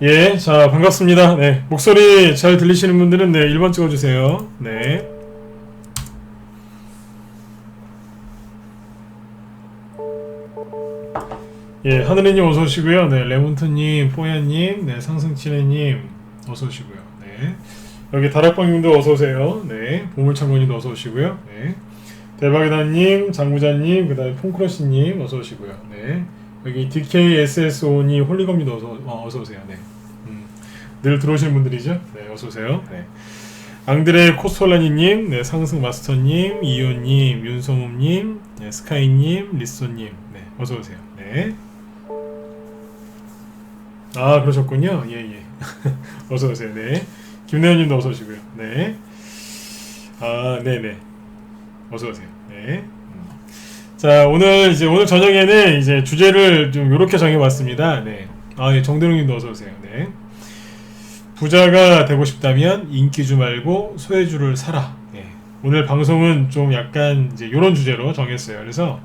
예, 자, 반갑습니다. 네, 목소리 잘 들리시는 분들은 네, 1번 찍어주세요. 네. 예, 하늘이님 어서오시고요. 네, 레몬트님, 뽀야님, 네, 상승치네님 어서오시고요. 네. 여기 다락방님도 어서오세요. 네, 보물창고님도 어서오시고요. 네. 대박이다님, 장구자님, 그 다음에 폰크러시님 어서오시고요. 네. 여기 DKSSO님, 홀리검님도 어서오세요. 네. 늘 들어오시는 분들이죠. 네, 어서오세요. 네. 앙드레 코스톨라니님, 네, 상승 마스터님, 이효님, 윤성욱님, 네, 스카이님, 리쏘님, 네, 어서오세요. 네. 아, 그러셨군요. 예, 예. 어서오세요. 네. 김래현님도 어서오시고요. 네. 아, 네네. 어서오세요. 네. 자, 오늘 저녁에는 이제 주제를 좀 요렇게 정해봤습니다. 네. 아, 예, 정대웅님도 어서오세요. 네. 부자가 되고 싶다면 인기주 말고 소외주를 사라. 네. 오늘 방송은 좀 약간 이제 요런 주제로 정했어요. 그래서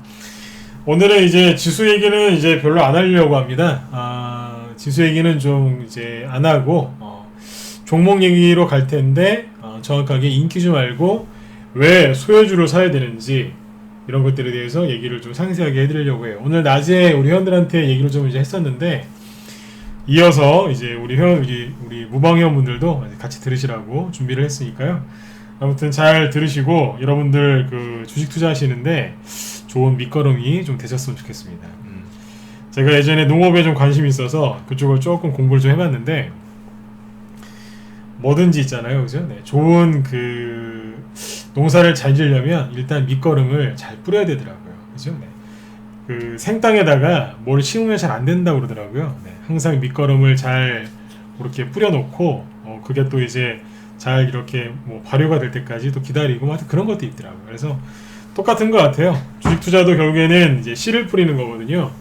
오늘은 이제 지수 얘기는 이제 별로 안 하려고 합니다. 지수 얘기는 좀 이제 안 하고, 종목 얘기로 갈 텐데, 정확하게 인기주 말고 왜 소외주를 사야 되는지, 이런 것들에 대해서 얘기를 좀 상세하게 해드리려고 해요. 오늘 낮에 우리 회원들한테 얘기를 좀 이제 했었는데, 이어서 이제 우리 무방 회원분들도 같이 들으시라고 준비를 했으니까요. 아무튼 잘 들으시고 여러분들 그 주식 투자하시는데 좋은 밑거름이 좀 되셨으면 좋겠습니다. 제가 예전에 농업에 좀 관심이 있어서 그쪽을 조금 공부를 좀 해봤는데 뭐든지 있잖아요, 그죠? 네, 좋은 그 농사를 잘 지으려면 일단 밑거름을 잘 뿌려야 되더라고요, 그죠? 네. 그 생땅에다가 뭘 심으면 잘 안 된다고 그러더라고요. 네, 항상 밑거름을 잘 이렇게 뿌려놓고 그게 또 이제 잘 이렇게 뭐 발효가 될 때까지 또 기다리고 뭐 그런 것도 있더라고요. 그래서 똑같은 것 같아요. 주식 투자도 결국에는 이제 씨를 뿌리는 거거든요.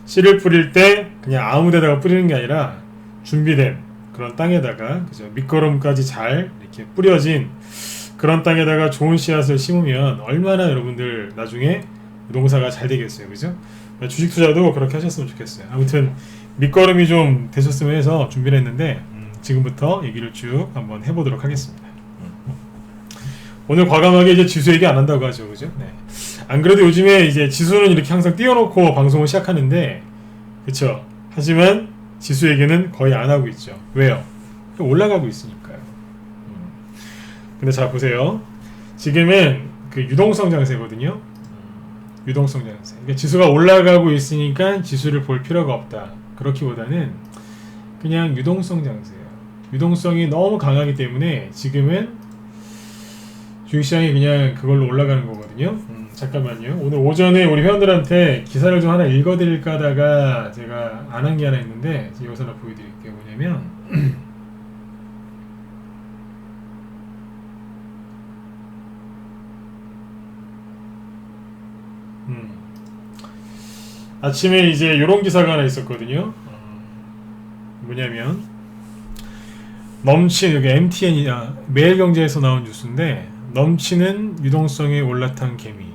씨를 뿌릴 때 그냥 아무 데다가 뿌리는 게 아니라 준비된 그런 땅에다가 그죠? 밑거름까지 잘 이렇게 뿌려진 그런 땅에다가 좋은 씨앗을 심으면 얼마나 여러분들 나중에 농사가 잘 되겠어요, 그죠? 주식 투자도 그렇게 하셨으면 좋겠어요. 아무튼 밑거름이 좀 되셨으면 해서 준비를 했는데 지금부터 얘기를 쭉 한번 해보도록 하겠습니다. 오늘 과감하게 이제 지수 얘기 안 한다고 하죠, 그죠? 네. 안 그래도 요즘에 이제 지수는 이렇게 항상 띄워놓고 방송을 시작하는데, 그쵸? 하지만 지수 얘기는 거의 안 하고 있죠. 왜요? 올라가고 있으니까요. 근데 자 보세요. 지금은 그 유동성 장세거든요. 유동성 장세. 그러니까 지수가 올라가고 있으니까 지수를 볼 필요가 없다. 그렇기보다는 그냥 유동성 장세예요. 유동성이 너무 강하기 때문에 지금은 주식시장이 그냥 그걸로 올라가는 거거든요. 잠깐만요. 오늘 오전에 우리 회원들한테 기사를 좀 하나 읽어드릴까 하다가 제가 안 한 게 하나 있는데 여기서 하나 보여드릴게요. 뭐냐면 아침에 이제 이런 기사가 하나 있었거든요. 뭐냐면 넘치는 MTN이나 매일경제에서 나온 뉴스인데 넘치는 유동성에 올라탄 개미.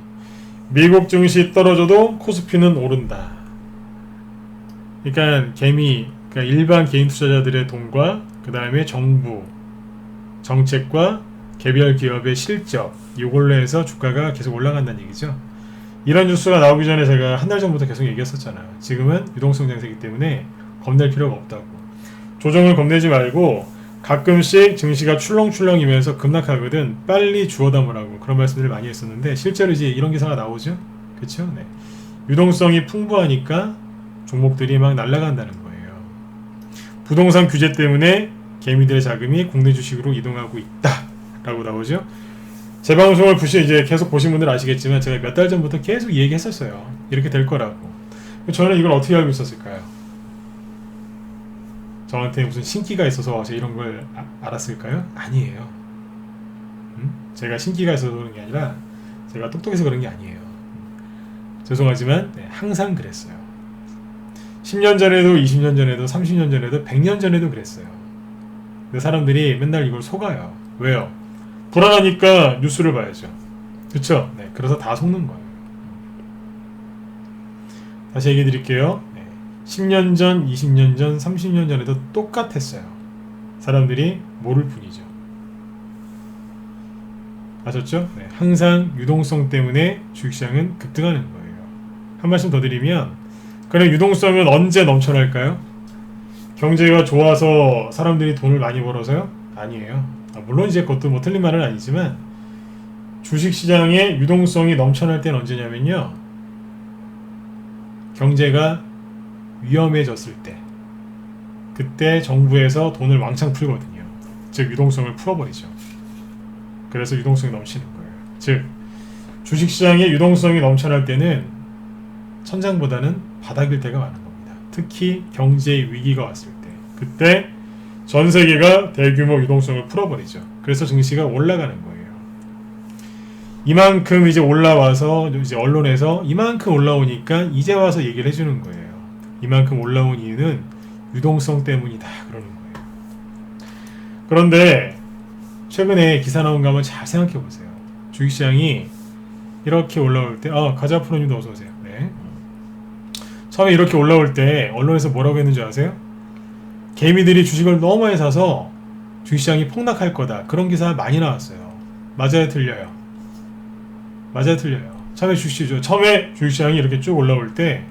미국 증시 떨어져도 코스피는 오른다. 그러니까 개미, 그러니까 일반 개인 투자자들의 돈과 그 다음에 정부 정책과 개별 기업의 실적 이걸로 해서 주가가 계속 올라간다는 얘기죠. 이런 뉴스가 나오기 전에 제가 한 달 전부터 계속 얘기했었잖아요. 지금은 유동성 장세이기 때문에 겁낼 필요가 없다고. 조정을 겁내지 말고 가끔씩 증시가 출렁출렁이면서 급락하거든 빨리 주워 담으라고 그런 말씀들을 많이 했었는데 실제로 이제 이런 기사가 나오죠. 그렇죠? 네. 유동성이 풍부하니까 종목들이 막 날아간다는 거예요. 부동산 규제 때문에 개미들의 자금이 국내 주식으로 이동하고 있다라고 나오죠. 제 방송을 이제 계속 보신 분들은 아시겠지만 제가 몇 달 전부터 계속 얘기했었어요. 이렇게 될 거라고. 저는 이걸 어떻게 알고 있었을까요? 저한테 무슨 신기가 있어서 제가 이런 걸 알았을까요? 아니에요. 제가 신기가 있어서 그런 게 아니라 제가 똑똑해서 그런 게 아니에요. 죄송하지만 네, 항상 그랬어요. 10년 전에도 20년 전에도 30년 전에도 100년 전에도 그랬어요. 근데 사람들이 맨날 이걸 속아요. 왜요? 불안하니까 뉴스를 봐야죠. 그쵸? 네, 그래서 다 속는 거예요. 다시 얘기해 드릴게요. 10년 전, 20년 전, 30년 전에도 똑같았어요. 사람들이 모를 뿐이죠. 아셨죠? 네, 항상 유동성 때문에 주식시장은 급등하는 거예요. 한 말씀 더 드리면 그럼 유동성은 언제 넘쳐날까요? 경제가 좋아서 사람들이 돈을 많이 벌어서요? 아니에요. 물론 이제 그것도 뭐 틀린 말은 아니지만 주식시장의 유동성이 넘쳐날 때는 언제냐면요. 경제가 위험해졌을 때 그때 정부에서 돈을 왕창 풀거든요. 즉 유동성을 풀어버리죠. 그래서 유동성이 넘치는 거예요. 즉 주식시장의 유동성이 넘쳐날 때는 천장보다는 바닥일 때가 많은 겁니다. 특히 경제 위기가 왔을 때 그때 전 세계가 대규모 유동성을 풀어버리죠. 그래서 증시가 올라가는 거예요. 이만큼 이제 올라와서 이제 언론에서 이만큼 올라오니까 이제 와서 얘기를 해주는 거예요. 이만큼 올라온 이유는 유동성 때문이다 그러는 거예요. 그런데 최근에 기사 나온 거 한번 잘 생각해 보세요. 주식시장이 이렇게 올라올 때, 가자 프로님도 어서 오세요. 네. 처음에 이렇게 올라올 때 언론에서 뭐라고 했는지 아세요? 개미들이 주식을 너무 많이 사서 주식시장이 폭락할 거다. 그런 기사 많이 나왔어요. 맞아요, 틀려요? 맞아요, 틀려요? 처음에 주식시장이 이렇게 쭉 올라올 때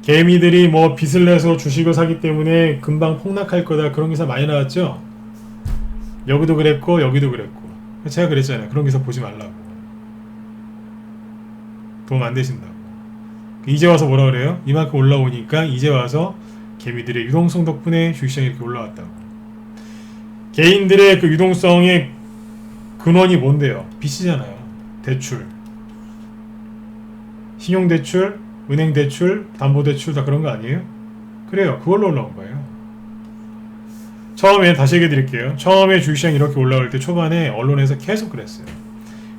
개미들이 뭐 빚을 내서 주식을 사기 때문에 금방 폭락할 거다. 그런 기사 많이 나왔죠? 여기도 그랬고 여기도 그랬고 제가 그랬잖아요. 그런 기사 보지 말라고. 도움 안 되신다고. 이제 와서 뭐라 그래요? 이만큼 올라오니까 이제 와서 개미들의 유동성 덕분에 주식시장이 이렇게 올라왔다고. 개인들의 그 유동성의 근원이 뭔데요? 빚이잖아요. 대출, 신용대출, 은행대출, 담보대출 다 그런 거 아니에요? 그래요. 그걸로 올라온 거예요. 처음에 다시 얘기해 드릴게요. 처음에 주식시장이 이렇게 올라올 때 초반에 언론에서 계속 그랬어요.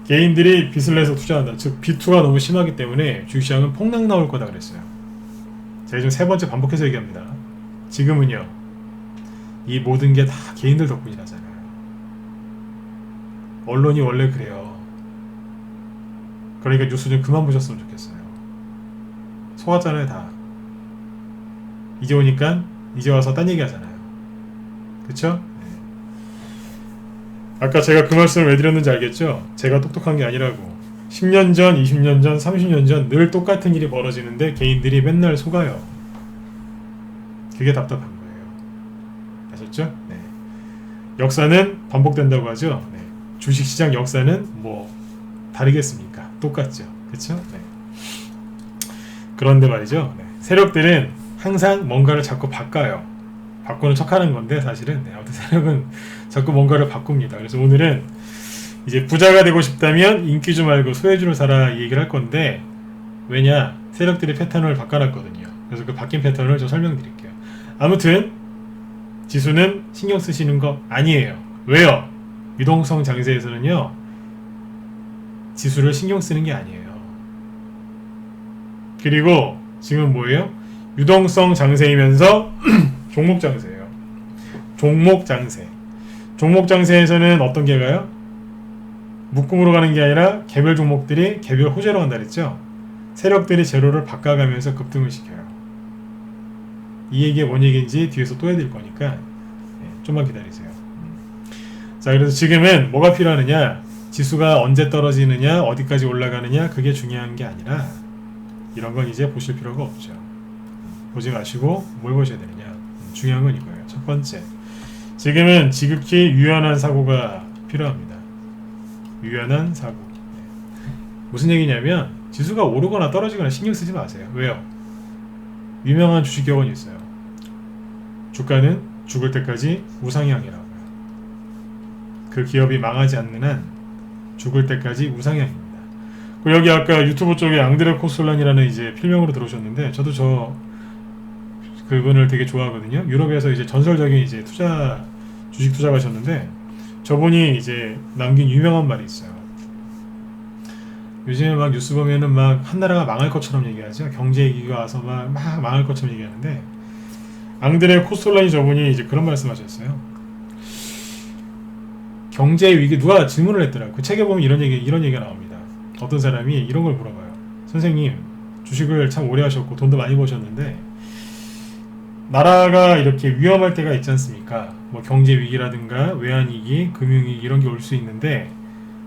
개인들이 빚을 내서 투자한다. 즉 B2가 너무 심하기 때문에 주식시장은 폭락 나올 거다 그랬어요. 제가 지금 세 번째 반복해서 얘기합니다. 지금은요. 이 모든 게 다 개인들 덕분이라잖아요. 언론이 원래 그래요. 그러니까 뉴스 좀 그만 보셨으면 좋겠어요. 속았잖아요 다. 이제 오니까 이제 와서 딴 얘기 하잖아요. 그쵸? 네. 아까 제가 그 말씀을 왜 드렸는지 알겠죠? 제가 똑똑한 게 아니라고. 10년 전, 20년 전, 30년 전 늘 똑같은 일이 벌어지는데 개인들이 맨날 속아요. 그게 답답한 거예요. 아셨죠? 네. 역사는 반복된다고 하죠. 네. 주식시장 역사는 뭐 다르겠습니까? 똑같죠. 그렇죠? 네. 그런데 말이죠. 네. 세력들은 항상 뭔가를 자꾸 바꿔요. 바꾸는 척하는 건데 사실은 네. 아무튼 세력은 자꾸 뭔가를 바꿉니다. 그래서 오늘은 이제 부자가 되고 싶다면 인기주 말고 소외주를 사라 이 얘기를 할 건데 왜냐? 세력들이 패턴을 바꿔놨거든요. 그래서 그 바뀐 패턴을 좀 설명드릴게요. 아무튼 지수는 신경 쓰시는 거 아니에요. 왜요? 유동성 장세에서는요 지수를 신경 쓰는 게 아니에요. 그리고 지금 뭐예요? 유동성 장세이면서 종목 장세예요. 종목 장세. 종목 장세에서는 어떤 게 가요? 묶음으로 가는 게 아니라 개별 종목들이 개별 호재로 간다 그랬죠? 세력들이 재료를 바꿔가면서 급등을 시켜요. 이 얘기가 뭔 얘기인지 뒤에서 또 해드릴 거니까 네, 좀만 기다리세요. 자, 그래서 지금은 뭐가 필요하느냐? 지수가 언제 떨어지느냐, 어디까지 올라가느냐, 그게 중요한 게 아니라 이런 건 이제 보실 필요가 없죠. 보지 마시고 뭘 보셔야 되느냐? 중요한 건 이거예요. 첫 번째, 지금은 지극히 유연한 사고가 필요합니다. 유연한 사고. 무슨 얘기냐면 지수가 오르거나 떨어지거나 신경 쓰지 마세요. 왜요? 유명한 주식 격언이 있어요. 주가는 죽을 때까지 우상향이라고요. 그 기업이 망하지 않는 한 죽을 때까지 우상향입니다. 그리고 여기 아까 유튜브 쪽에 앙드레 코솔란이라는 이제 필명으로 들어오셨는데 저도 그분을 되게 좋아하거든요. 유럽에서 이제 전설적인 이제 주식 투자가셨는데 저분이 이제 남긴 유명한 말이 있어요. 요즘에 막 뉴스 보면은 막 한 나라가 망할 것처럼 얘기하죠. 경제 위기가 와서 막 망할 것처럼 얘기하는데 앙드레 코솔란이 저분이 이제 그런 말씀하셨어요. 경제 위기 누가 질문을 했더라고. 그 책에 보면 이런 얘기가 나옵니다. 어떤 사람이 이런 걸 물어봐요. 선생님, 주식을 참 오래 하셨고 돈도 많이 버셨는데 나라가 이렇게 위험할 때가 있지 않습니까? 뭐 경제 위기라든가 외환위기, 금융위기 이런 게 올 수 있는데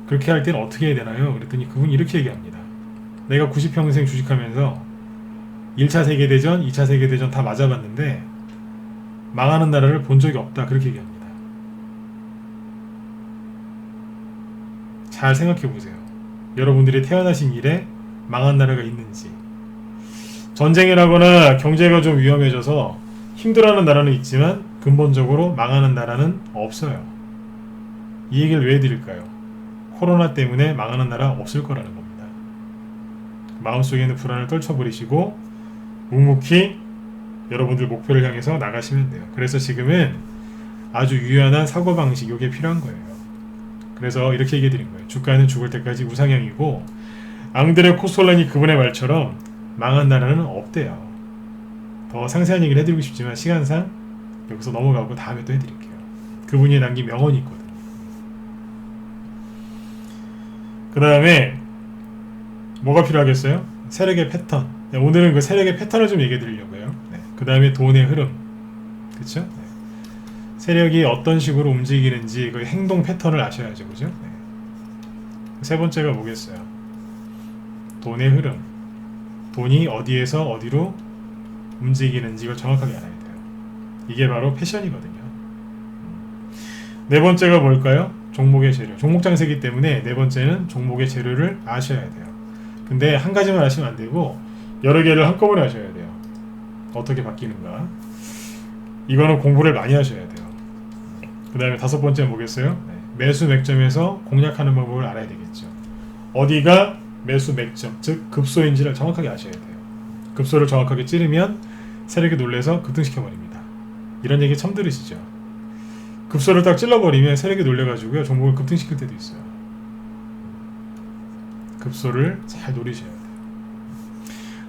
그렇게 할 때는 어떻게 해야 되나요? 그랬더니 그분이 이렇게 얘기합니다. 내가 90평생 주식하면서 1차 세계대전, 2차 세계대전 다 맞아봤는데 망하는 나라를 본 적이 없다. 그렇게 얘기합니다. 잘 생각해보세요. 여러분들이 태어나신 이래 망한 나라가 있는지. 전쟁을 하거나 경제가 좀 위험해져서 힘들어하는 나라는 있지만 근본적으로 망하는 나라는 없어요. 이 얘기를 왜 드릴까요? 코로나 때문에 망하는 나라 없을 거라는 겁니다. 마음속에 있는 불안을 떨쳐버리시고 묵묵히 여러분들 목표를 향해서 나가시면 돼요. 그래서 지금은 아주 유연한 사고방식 이게 필요한 거예요. 그래서 이렇게 얘기해 드린 거예요. 주가는 죽을 때까지 우상향이고 앙드레 코솔란이 그분의 말처럼 망한 나라는 없대요. 더 상세한 얘기를 해드리고 싶지만 시간상 여기서 넘어가고 다음에 또 해드릴게요. 그분이 남긴 명언이 있거든요. 그 다음에 뭐가 필요하겠어요? 세력의 패턴. 네, 오늘은 그 세력의 패턴을 좀 얘기해 드리려고요. 네, 그 다음에 돈의 흐름. 그쵸? 네. 세력이 어떤 식으로 움직이는지 그 행동 패턴을 아셔야죠. 그죠? 네. 세 번째가 뭐겠어요? 돈의 흐름. 돈이 어디에서 어디로 움직이는지 이걸 정확하게 알아야 돼요. 이게 바로 패션이거든요. 네 번째가 뭘까요? 종목의 재료. 종목 장세기 때문에 네 번째는 종목의 재료를 아셔야 돼요. 근데 한 가지만 아시면 안 되고 여러 개를 한꺼번에 아셔야 돼요. 어떻게 바뀌는가. 이거는 공부를 많이 하셔야 돼요. 그 다음에 다섯 번째는 뭐겠어요? 네. 매수 맥점에서 공략하는 방법을 알아야 되겠죠. 어디가 매수 맥점, 즉 급소인지를 정확하게 아셔야 돼요. 급소를 정확하게 찌르면 세력이 놀래서 급등시켜버립니다. 이런 얘기 처음 들으시죠? 급소를 딱 찔러버리면 세력이 놀래가지고요 종목을 급등시킬 때도 있어요. 급소를 잘 노리셔야 돼요.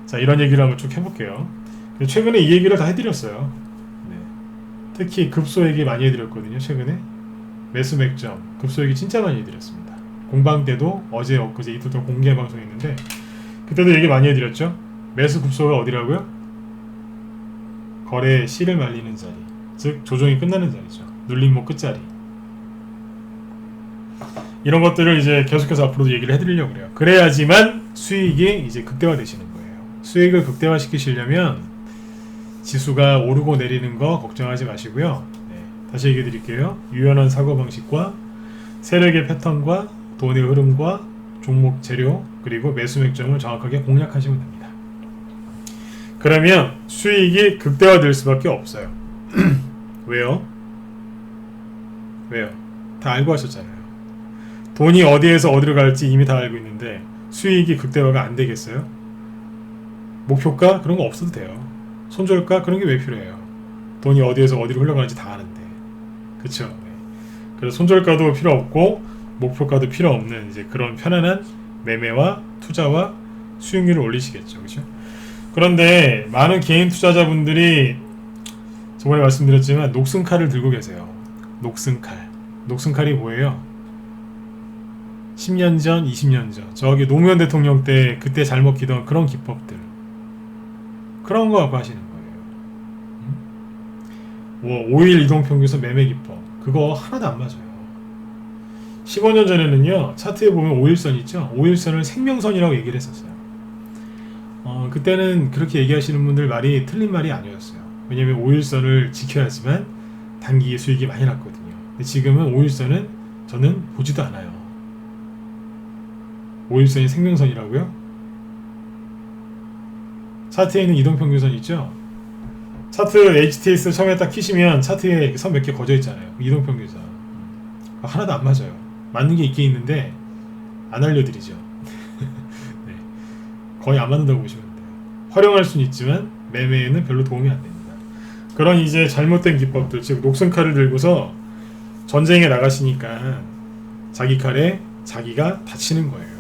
자, 이런 얘기를 한번 쭉 해볼게요. 최근에 이 얘기를 다 해드렸어요. 네. 특히 급소 얘기 많이 해드렸거든요. 최근에 매수 맥점, 급소 얘기 진짜 많이 해드렸습니다. 공방 때도 어제 엊그제 이틀 동안 공개 방송했는데 그때도 얘기 많이 해드렸죠. 매수 급소가 어디라고요? 거래의 실을 말리는 자리, 즉 조정이 끝나는 자리죠. 눌림목 끝자리. 이런 것들을 이제 계속해서 앞으로도 얘기를 해드리려고 그래요. 그래야지만 수익이 이제 극대화 되시는 거예요. 수익을 극대화 시키시려면 지수가 오르고 내리는 거 걱정하지 마시고요. 네, 다시 얘기해 드릴게요. 유연한 사고방식과 세력의 패턴과 돈의 흐름과 종목 재료 그리고 매수 맥점을 정확하게 공략하시면 됩니다. 그러면 수익이 극대화될 수밖에 없어요. 왜요? 다 알고 하셨잖아요. 돈이 어디에서 어디로 갈지 이미 다 알고 있는데 수익이 극대화가 안 되겠어요? 목표가 그런 거 없어도 돼요. 손절가 그런 게 왜 필요해요? 돈이 어디에서 어디로 흘러가는지 다 아는데, 그쵸? 네. 그래서 손절가도 필요 없고 목표가도 필요 없는 이제 그런 편안한 매매와 투자와 수익률을 올리시겠죠, 그렇죠? 그런데 많은 개인 투자자분들이 저번에 말씀드렸지만 녹슨칼을 들고 계세요. 녹슨칼이 뭐예요? 10년 전, 20년 전 저기 노무현 대통령 때 그때 잘 먹히던 그런 기법들, 그런 거 갖고 하시는 거예요. 5일 이동평균선 매매 기법, 그거 하나도 안 맞아요. 15년 전에는요, 차트에 보면 5일선 있죠? 5일선을 생명선이라고 얘기를 했었어요. 그때는 그렇게 얘기하시는 분들 말이 틀린 말이 아니었어요. 왜냐면 5일선을 지켜야지만 단기 수익이 많이 났거든요. 근데 지금은 5일선은 저는 보지도 않아요. 5일선이 생명선이라고요? 차트에 있는 이동평균선 있죠? 차트 HTS 처음에 딱 키시면 차트에 선 몇 개 거져 있잖아요. 이동평균선. 하나도 안 맞아요. 맞는 게 있긴 있는데 안 알려드리죠. 네. 거의 안 맞는다고 보시면 돼요. 활용할 수는 있지만 매매에는 별로 도움이 안 됩니다. 그런 이제 잘못된 기법들, 즉 녹슨 칼을 들고서 전쟁에 나가시니까 자기 칼에 자기가 다치는 거예요.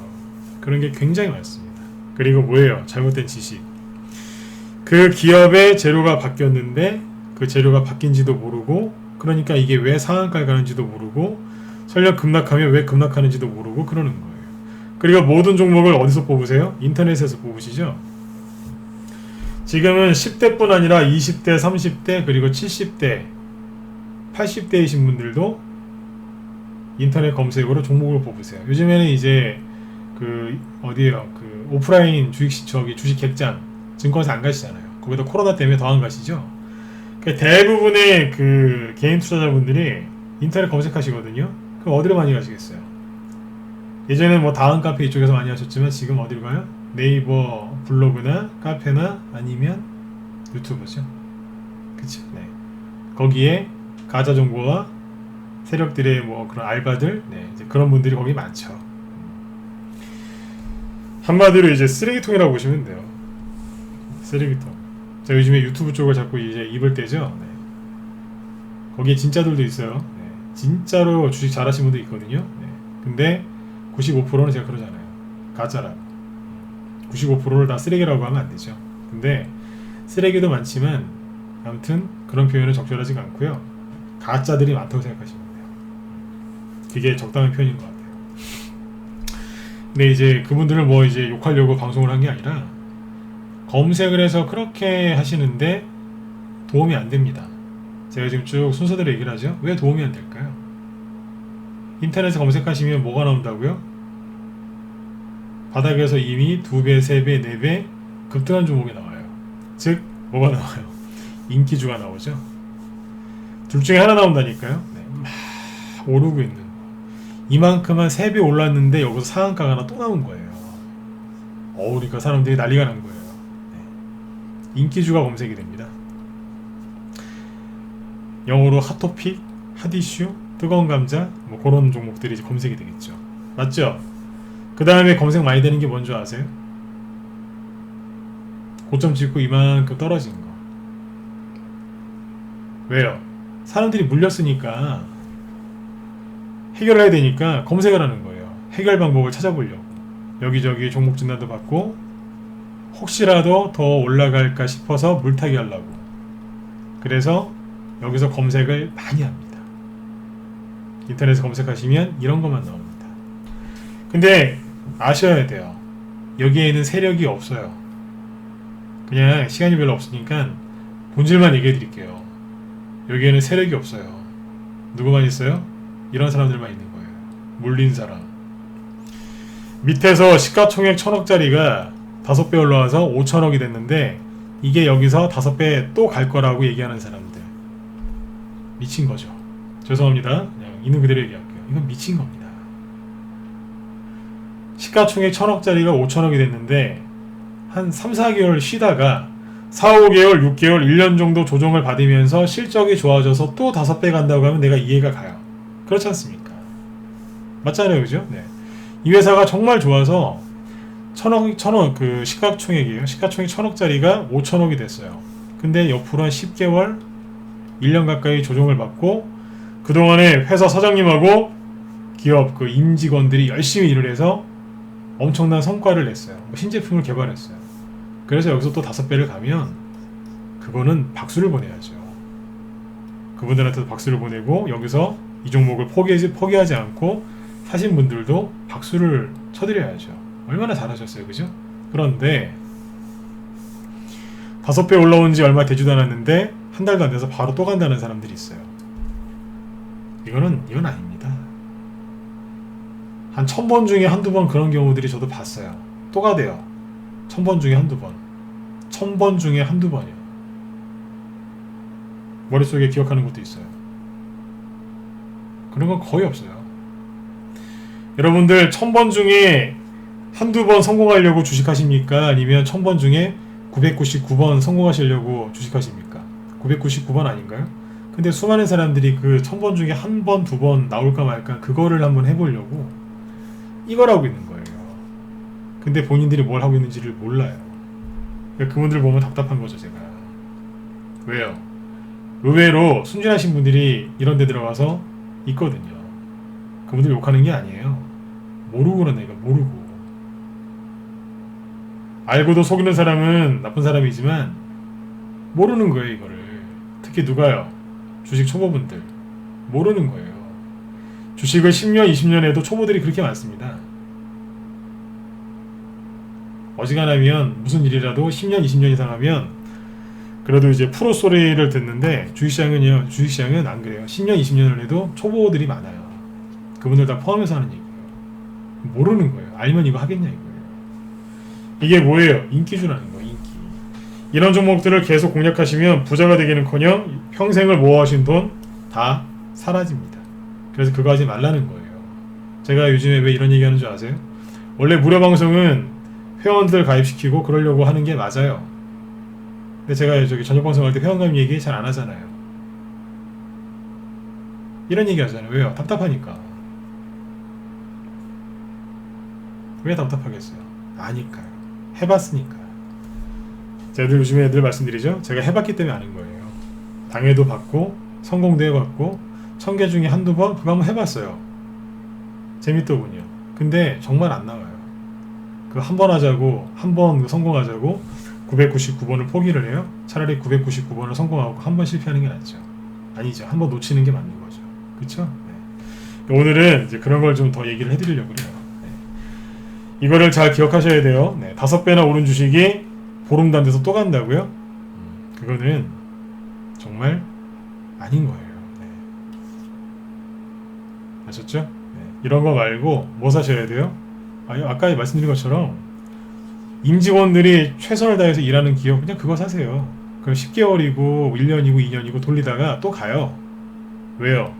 그런 게 굉장히 많습니다. 그리고 뭐예요? 잘못된 지식. 그 기업의 재료가 바뀌었는데 그 재료가 바뀐지도 모르고, 그러니까 이게 왜 상한가에 가는지도 모르고, 설령 급락하면 왜 급락하는지도 모르고 그러는 거예요. 그리고 모든 종목을 어디서 뽑으세요? 인터넷에서 뽑으시죠? 지금은 10대뿐 아니라 20대, 30대, 그리고 70대, 80대이신 분들도 인터넷 검색으로 종목을 뽑으세요. 요즘에는 이제 어디에요? 오프라인 주식 객장, 증권사 안 가시잖아요. 거기다 코로나 때문에 더 안 가시죠? 대부분의 개인 투자자분들이 인터넷 검색하시거든요. 그럼 어디로 많이 가시겠어요? 예전에 뭐 다음 카페 이쪽에서 많이 하셨지만 지금 어디로 가요? 네이버 블로그나 카페나 아니면 유튜브죠. 그치? 네. 거기에 가짜 정보와 세력들의 뭐 그런 알바들, 네, 이제 그런 분들이 거기 많죠. 한마디로 이제 쓰레기통이라고 보시면 돼요. 쓰레기통. 제가 요즘에 유튜브 쪽을 자꾸 이제 입을 때죠. 네. 거기에 진짜들도 있어요. 네. 진짜로 주식 잘하시는 분도 있거든요. 네. 근데 95%는 제가 그러잖아요. 가짜라고. 95%를 다 쓰레기라고 하면 안 되죠. 근데 쓰레기도 많지만 아무튼 그런 표현은 적절하지가 않고요. 가짜들이 많다고 생각하시면 돼요. 그게 적당한 표현인 것 같아요. 근데 이제 그분들을 뭐 이제 욕하려고 방송을 한 게 아니라 검색을 해서 그렇게 하시는데 도움이 안 됩니다. 제가 지금 쭉 순서대로 얘기를 하죠. 왜 도움이 안 될까요? 인터넷에 검색하시면 뭐가 나온다고요? 바닥에서 이미 2배, 3배, 4배 급등한 종목이 나와요. 즉 뭐가 나와요? 인기주가 나오죠. 둘 중에 하나 나온다니까요. 네. 막 오르고 있는 거. 이만큼 한 3배 올랐는데 여기서 상한가가 하나 또 나온 거예요. 그러니까 사람들이 난리가 난 거예요. 네. 인기주가 검색이 됩니다. 영어로 핫토픽, 핫이슈, 뜨거운 감자, 뭐 그런 종목들이 이제 검색이 되겠죠. 맞죠? 그 다음에 검색 많이 되는 게 뭔지 아세요? 고점 찍고 이만큼 떨어진 거. 왜요? 사람들이 물렸으니까 해결을 해야 되니까 검색을 하는 거예요. 해결 방법을 찾아보려고. 여기저기 종목 진단도 받고 혹시라도 더 올라갈까 싶어서 물타기 하려고. 그래서 여기서 검색을 많이 합니다. 인터넷에 검색하시면 이런 것만 나옵니다. 근데 아셔야 돼요. 여기에는 세력이 없어요. 그냥 시간이 별로 없으니까 본질만 얘기해 드릴게요. 여기에는 세력이 없어요. 누구만 있어요? 이런 사람들만 있는 거예요. 물린 사람. 밑에서 시가총액 1000억짜리가 5배 올라와서 5천억이 됐는데 이게 여기서 5배 또 갈 거라고 얘기하는 사람들. 미친 거죠. 죄송합니다. 그냥 있는 그대로 얘기할게요. 이건 미친 겁니다. 시가총액 1000억짜리가 5천억이 됐는데 한 3, 4개월 쉬다가 4, 5개월, 6개월, 1년 정도 조정을 받으면서 실적이 좋아져서 또 5배 간다고 하면 내가 이해가 가요. 그렇지 않습니까? 맞잖아요. 그죠? 네. 이 회사가 정말 좋아서 1000억, 그 시가총액이에요. 시가총액 1000억짜리가 5천억이 됐어요. 근데 옆으로 한 10개월, 1년 가까이 조정을 받고 그동안에 회사 사장님하고 기업 그 임직원들이 열심히 일을 해서 엄청난 성과를 냈어요. 신제품을 개발했어요. 그래서 여기서 또 5배를 가면 그거는 박수를 보내야죠. 그분들한테도 박수를 보내고 여기서 이 종목을 포기하지 않고 사신 분들도 박수를 쳐드려야죠. 얼마나 잘하셨어요. 그죠? 그런데 5배 올라온 지 얼마 되지도 않았는데 한 달도 안 돼서 바로 또 간다는 사람들이 있어요. 이건 아닙니다. 한 1000번 중에 한두 번 그런 경우들이 저도 봤어요. 또 가대요. 1000번 중에 한두 번. 1000번 중에 한두 번이요. 머릿속에 기억하는 것도 있어요. 그런 건 거의 없어요. 여러분들 1000번 중에 한두 번 성공하려고 주식하십니까? 아니면 1000번 중에 999번 성공하시려고 주식하십니까? 999번 아닌가요? 근데 수많은 사람들이 그 1000번 중에 한 번, 두 번 나올까 말까 그거를 한번 해보려고 이걸 하고 있는 거예요. 근데 본인들이 뭘 하고 있는지를 몰라요. 그러니까 그분들 보면 답답한 거죠, 제가. 왜요? 의외로 순진하신 분들이 이런 데 들어가서 있거든요. 그분들 욕하는 게 아니에요. 모르고 그러네, 이거 모르고. 알고도 속이는 사람은 나쁜 사람이지만 모르는 거예요, 이거를. 특히 누가요? 주식 초보분들. 모르는 거예요. 주식을 10년, 20년 해도 초보들이 그렇게 많습니다. 어지간하면 무슨 일이라도 10년, 20년 이상 하면 그래도 이제 프로 소리를 듣는데 주식시장은 안 그래요. 10년, 20년을 해도 초보들이 많아요. 그분들 다 포함해서 하는 얘기예요. 모르는 거예요. 알면 이거 하겠냐 이거예요. 이게 뭐예요? 인기주라는 거예요. 인기. 이런 종목들을 계속 공략하시면 부자가 되기는커녕 평생을 모아오신 돈 다 사라집니다. 그래서 그거 하지 말라는 거예요. 제가 요즘에 왜 이런 얘기하는 줄 아세요? 원래 무료 방송은 회원들 가입시키고 그러려고 하는 게 맞아요. 근데 제가 저기 저녁 방송할 때 회원가입 얘기 잘 안 하잖아요. 이런 얘기 하잖아요. 왜요? 답답하니까. 왜 답답하겠어요? 아니까요. 해봤으니까. 제가 요즘에 늘 말씀드리죠. 제가 해봤기 때문에 아는 거예요. 당해도 봤고 성공도 해봤고 1000개 중에 한두 번 그거 한번 해봤어요. 재밌더군요. 근데 정말 안 나와요. 그 한 번 하자고 한 번 성공하자고 999번을 포기를 해요? 차라리 999번을 성공하고 한 번 실패하는 게 낫죠. 아니죠. 한 번 놓치는 게 맞는 거죠. 그쵸? 네. 오늘은 이제 그런 걸 좀 더 얘기를 해드리려고 그래요. 네. 이거를 잘 기억하셔야 돼요. 네. 5배나 오른 주식이 보름도 안 돼서 또 간다고요? 그거는 정말 아닌 거예요. 네. 아셨죠? 네. 이런 거 말고 뭐 사셔야 돼요? 아까 말씀드린 것처럼 임직원들이 최선을 다해서 일하는 기업 그냥 그거 사세요. 그럼 10개월이고 1년이고 2년이고 돌리다가 또 가요. 왜요?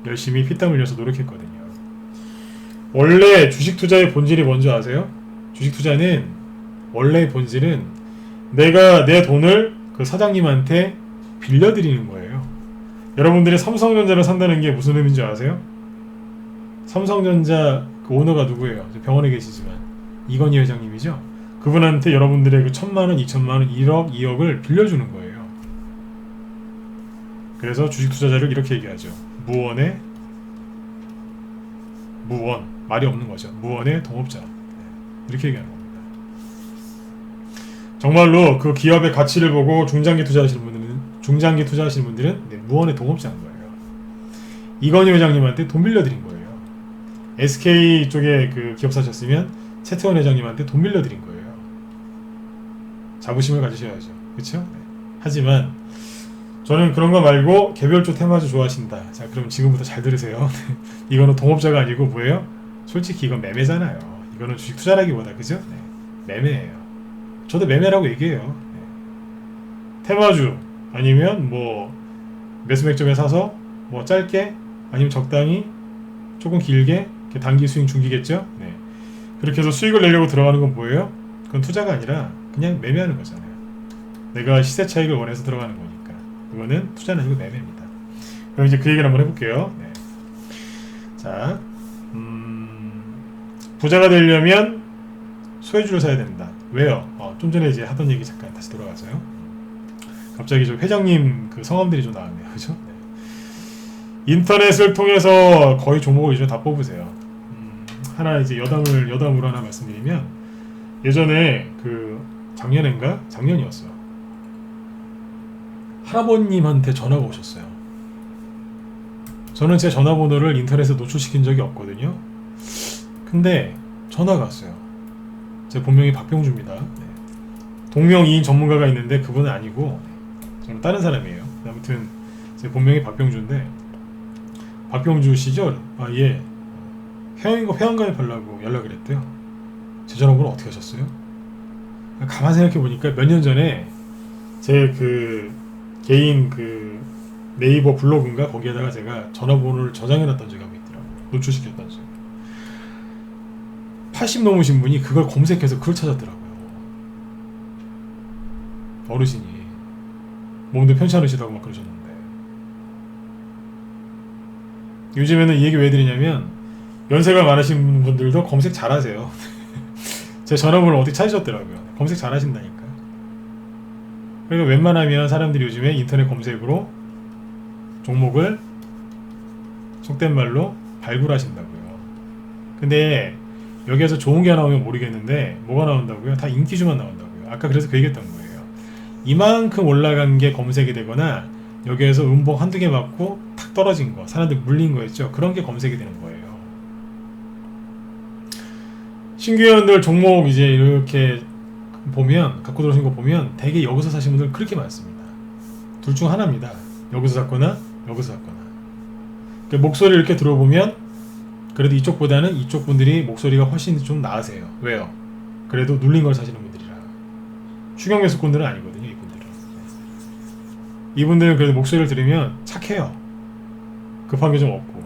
열심히 피땀 흘려서 노력했거든요. 원래 주식 투자의 본질이 뭔지 아세요? 주식 투자는 원래의 본질은 내가 내 돈을 그 사장님한테 빌려드리는 거예요. 여러분들이 삼성전자를 산다는 게 무슨 의미인지 아세요? 삼성전자 그 오너가 누구예요? 병원에 계시지만 이건희 회장님이죠. 그분한테 여러분들의 그 1000만원, 2000만원, 1억, 2억을 빌려주는 거예요. 그래서 주식 투자자를 이렇게 얘기하죠. 무원 말이 없는 거죠. 무원의 동업자 이렇게 얘기하는 겁니다. 정말로 그 기업의 가치를 보고 중장기 투자하시는 분들은 네, 무원의 동업자인 거예요. 이건희 회장님한테 돈 빌려드린 거예요. SK 쪽에 그 기업 사셨으면 최태원 회장님한테 돈 빌려드린 거예요. 자부심을 가지셔야죠. 그렇죠? 네. 하지만 저는 그런 거 말고 개별주 테마주 좋아하신다. 자, 그럼 지금부터 잘 들으세요. 이거는 동업자가 아니고 뭐예요? 솔직히 이건 매매잖아요. 이거는 주식 투자라기보다 그죠? 네. 매매예요. 저도 매매라고 얘기해요. 네. 테마주 아니면 뭐 매수맥점에 사서 뭐 짧게 아니면 적당히 조금 길게 단기 스윙 중기겠죠? 네. 그렇게 해서 수익을 내려고 들어가는 건 뭐예요? 그건 투자가 아니라 그냥 매매하는 거잖아요. 내가 시세 차익을 원해서 들어가는 거니까. 이거는 투자는 아니고 매매입니다. 그럼 이제 그 얘기를 한번 해볼게요. 네. 자, 부자가 되려면 소유주를 사야 된다. 왜요? 좀 전에 이제 하던 얘기 잠깐 다시 돌아가서요. 갑자기 저 회장님 그 성함들이 좀 나왔네요. 그죠? 네. 인터넷을 통해서 거의 종목을 요즘 다 뽑으세요. 하나 이제 여담으로 하나 말씀드리면 예전에 그 작년인가? 작년이었어요. 할아버님한테 전화가 오셨어요. 저는 제 전화번호를 인터넷에 노출시킨 적이 없거든요. 근데 전화가 왔어요. 제 본명이 박병주입니다. 네. 동명이인 전문가가 있는데 그분은 아니고 저는 다른 사람이에요. 아무튼 제 본명이 박병주인데 박병주 씨죠? 아 예. 회원가입 하려고 연락을 했대요. 제 전화번호 어떻게 하셨어요? 가만 생각해 보니까 몇 년 전에 제 그 개인 그 네이버 블로그인가 거기에다가 제가 전화번호를 저장해놨던 적이 한번 있더라고요. 노출시켰던 적. 80 넘으신 분이 그걸 검색해서 그걸 찾았더라고요. 어르신이 몸도 편치 않으시다고 막 그러셨는데 요즘에는 이 얘기 왜 드리냐면 연세가 많으신 분들도 검색 잘하세요. 제 전화번호 어떻게 찾으셨더라고요. 검색 잘하신다니까. 그러니까 웬만하면 사람들이 요즘에 인터넷 검색으로 종목을 속된 말로 발굴하신다고요. 근데 여기에서 좋은 게 나오면 모르겠는데 뭐가 나온다고요? 다 인기주만 나온다고요. 아까 그래서 그 얘기했던 거예요. 이만큼 올라간 게 검색이 되거나 여기에서 음봉 한두 개 맞고 탁 떨어진 거, 사람들 물린 거 있죠? 그런 게 검색이 되는 거예요. 신규회원들 종목 이제 이렇게 보면 갖고 들어오신 거 보면 되게 여기서 사신 분들 그렇게 많습니다. 둘 중 하나입니다. 여기서 샀거나 여기서 샀거나. 그러니까 목소리 이렇게 들어보면 그래도 이쪽보다는 이쪽 분들이 목소리가 훨씬 좀 나으세요. 왜요? 그래도 눌린 걸 사시는 분들이라. 추경 매수꾼들은 아니거든요. 이분들은. 이분들은 그래도 목소리를 들으면 착해요. 급한 게 좀 없고.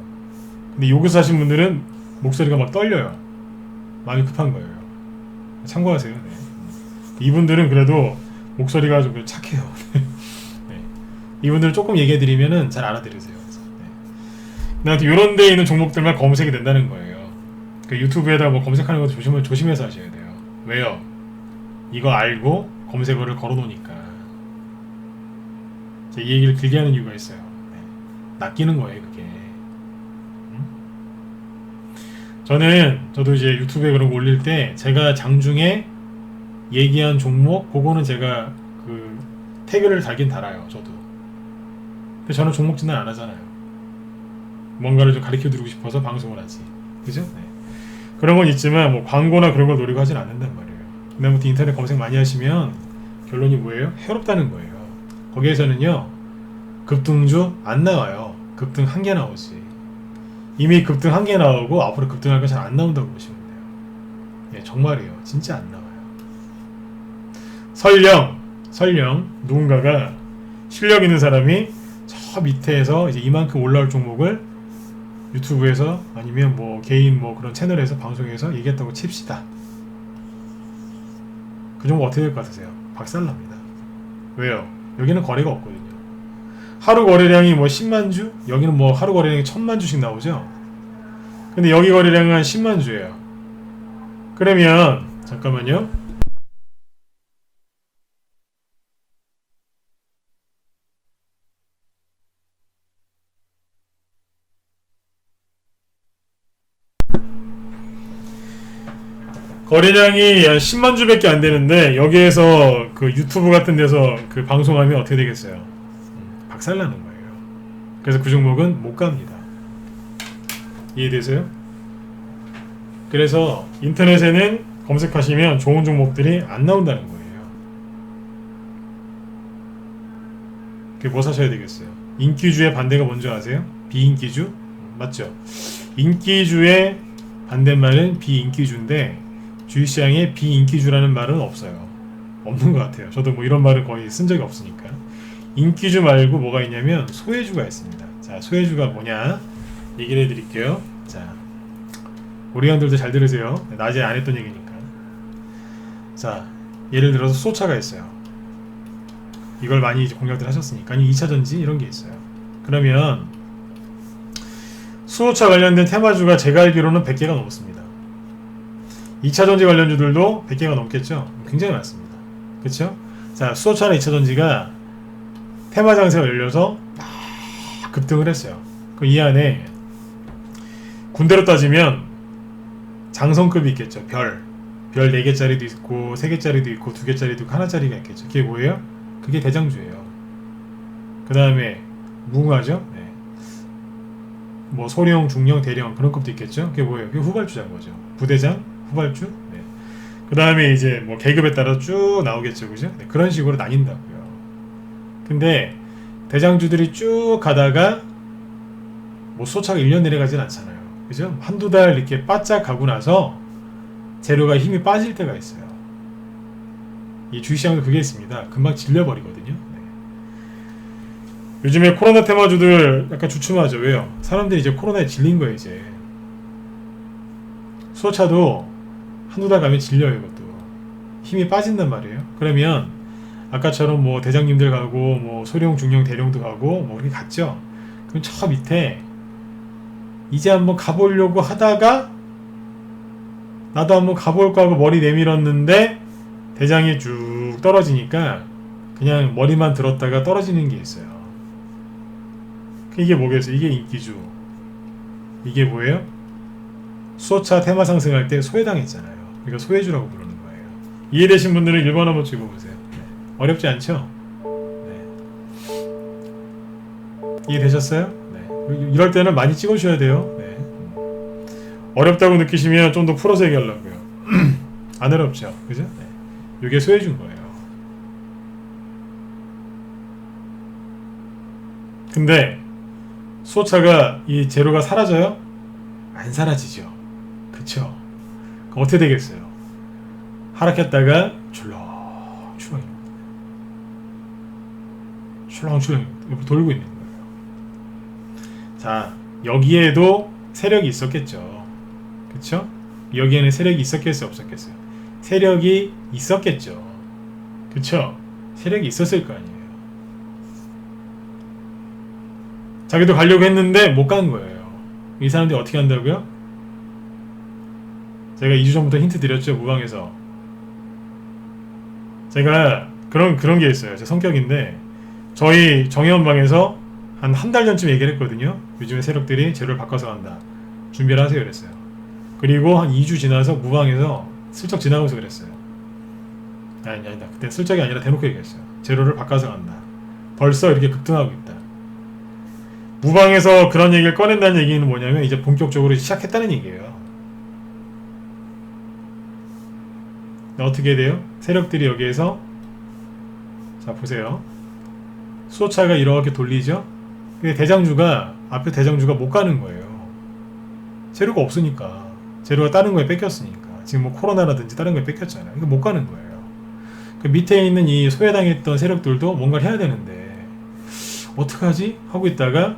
근데 여기서 사신 분들은 목소리가 막 떨려요. 마음이 급한 거예요. 참고하세요. 네. 이분들은 그래도 목소리가 좀 착해요. 네. 이분들은 조금 얘기해드리면은 잘 알아들으세요. 네. 이런 데에 있는 종목들만 검색이 된다는 거예요. 그 유튜브에다 뭐 검색하는 것도 조심해서 하셔야 돼요. 왜요? 이거 알고 검색어를 걸어놓으니까. 이 얘기를 길게 하는 이유가 있어요. 네. 낚이는 거예요, 그게. 저도 이제 유튜브에 그런 거 올릴 때 제가 장중에 얘기한 종목 그거는 제가 그 태그를 달긴 달아요. 저도. 근데 저는 종목 진단 안 하잖아요. 뭔가를 좀 가르쳐 드리고 싶어서 방송을 하지. 그죠? 네. 그런 건 있지만 뭐 광고나 그런 걸 노리고 하진 않는단 말이에요. 근데 아무튼 인터넷 검색 많이 하시면 결론이 뭐예요? 해롭다는 거예요. 거기에서는요 급등주 안 나와요. 급등 한 개 나오지. 이미 급등 한 개 나오고 앞으로 급등할 거 잘 안 나온다고 보시면 돼요. 예, 정말이에요. 진짜 안 나와요. 설령 누군가가 실력 있는 사람이 저 밑에서 이제 이만큼 올라올 종목을 유튜브에서 아니면 뭐 개인 뭐 그런 채널에서 방송에서 얘기했다고 칩시다. 그 종목 어떻게 될 것 같으세요? 박살납니다. 왜요? 여기는 거래가 없거든요. 하루 거래량이 뭐 10만 주? 여기는 뭐 하루 거래량이 1000만 주씩 나오죠? 근데 여기 거래량은 한 10만 주예요. 그러면 잠깐만요. 거래량이 한 10만 주밖에 안 되는데 여기에서 그 유튜브 같은 데서 그 방송하면 어떻게 되겠어요? 박살나는 거예요. 그래서 그 종목은 못 갑니다. 이해되세요? 그래서 인터넷에는 검색하시면 좋은 종목들이 안 나온다는 거예요. 그게 뭐 사셔야 되겠어요? 인기주의 반대가 뭔지 아세요? 비인기주? 맞죠? 인기주의 반대말은 비인기주인데 주식시장에 비인기주라는 말은 없어요. 없는 것 같아요. 저도 뭐 이런 말을 거의 쓴 적이 없으니까. 인기주 말고 뭐가 있냐면 소외주가 있습니다. 자, 소외주가 뭐냐 얘기를 해드릴게요. 자, 우리 형들도 잘 들으세요. 낮에 안 했던 얘기니까. 자, 예를 들어서 수소차가 있어요. 이걸 많이 이제 공략들 하셨으니까. 아니 2차전지 이런 게 있어요. 그러면 수소차 관련된 테마주가 제가 알기로는 100개가 넘습니다. 2차전지 관련주들도 100개가 넘겠죠? 굉장히 많습니다. 그쵸? 자, 수소차나 2차전지가 테마 장세가 열려서 막 급등을 했어요. 그 이 안에 군대로 따지면 장성급이 있겠죠. 별 4개짜리도 있고 3개짜리도 있고 2개짜리도 있고 하나짜리가 있겠죠. 그게 뭐예요? 그게 대장주예요. 그 다음에 무궁화죠. 네. 뭐 소령, 중령, 대령 그런 급도 있겠죠. 그게 뭐예요? 그게 후발주자인 거죠. 부대장, 후발주. 네. 그 다음에 이제 뭐 계급에 따라 쭉 나오겠죠, 그죠? 네. 그런 식으로 나뉜다고요. 근데 대장주들이 쭉 가다가 뭐 수소차가 1년 내려가진 않잖아요. 그죠? 한두 달 이렇게 바짝 가고 나서 재료가 힘이 빠질 때가 있어요. 이 주식시장도 그게 있습니다. 금방 질려버리거든요. 네. 요즘에 코로나 테마주들 약간 주춤하죠. 왜요? 사람들이 이제 코로나에 질린 거예요. 이제 수소차도 한두 달 가면 질려요. 이것도 힘이 빠진단 말이에요. 그러면 아까처럼 뭐 대장님들 가고 뭐 소령, 중령, 대령도 가고 뭐 이렇게 갔죠. 그럼 저 밑에 이제 한번 가보려고 하다가 나도 한번 가볼까 하고 머리 내밀었는데 대장이 쭉 떨어지니까 그냥 머리만 들었다가 떨어지는 게 있어요. 이게 뭐겠어요? 이게 인기주. 이게 뭐예요? 수소차 테마 상승할 때 소외당했잖아요. 그러니까 소외주라고 부르는 거예요. 이해되신 분들은 1번 한번 찍어보세요. 네. 어렵지 않죠? 네. 이해되셨어요? 네. 이럴 때는 많이 찍으셔야 돼요. 네. 어렵다고 느끼시면 좀 더 풀어서 얘기하려고요. 안 어렵죠? 그죠? 네. 이게 소외주인 거예요. 근데 수소차가 이 재료가 사라져요? 안 사라지죠. 그쵸? 그럼 어떻게 되겠어요? 하락했다가 출렁출렁 출렁출렁 돌고 있는 거예요. 자, 여기에도 세력이 있었겠죠. 그쵸? 여기에는 세력이 있었겠어요? 없었겠어요? 세력이 있었겠죠. 그쵸? 세력이 있었을 거 아니에요. 자기도 가려고 했는데 못 간 거예요. 이 사람들이 어떻게 한다고요? 제가 2주 전부터 힌트 드렸죠. 무방에서 제가 그런 게 있어요. 제 성격인데 저희 정의원방에서 한 달 전쯤 얘기를 했거든요. 요즘에 세력들이 재료를 바꿔서 간다. 준비를 하세요 그랬어요. 그리고 한 2주 지나서 무방에서 슬쩍 지나가면서 그랬어요. 아니다. 그때 슬쩍이 아니라 대놓고 얘기했어요. 재료를 바꿔서 간다. 벌써 이렇게 급등하고 있다. 무방에서 그런 얘기를 꺼낸다는 얘기는 뭐냐면 이제 본격적으로 시작했다는 얘기예요. 어떻게 돼요? 세력들이 여기에서 자 보세요. 수소차가 이렇게 돌리죠? 근데 대장주가 앞에 대장주가 못 가는 거예요. 재료가 없으니까. 재료가 다른 거에 뺏겼으니까. 지금 뭐 코로나라든지 다른 거에 뺏겼잖아요. 그러니까 못 가는 거예요. 그 밑에 있는 이 소외당했던 세력들도 뭔가를 해야 되는데 어떡하지? 하고 있다가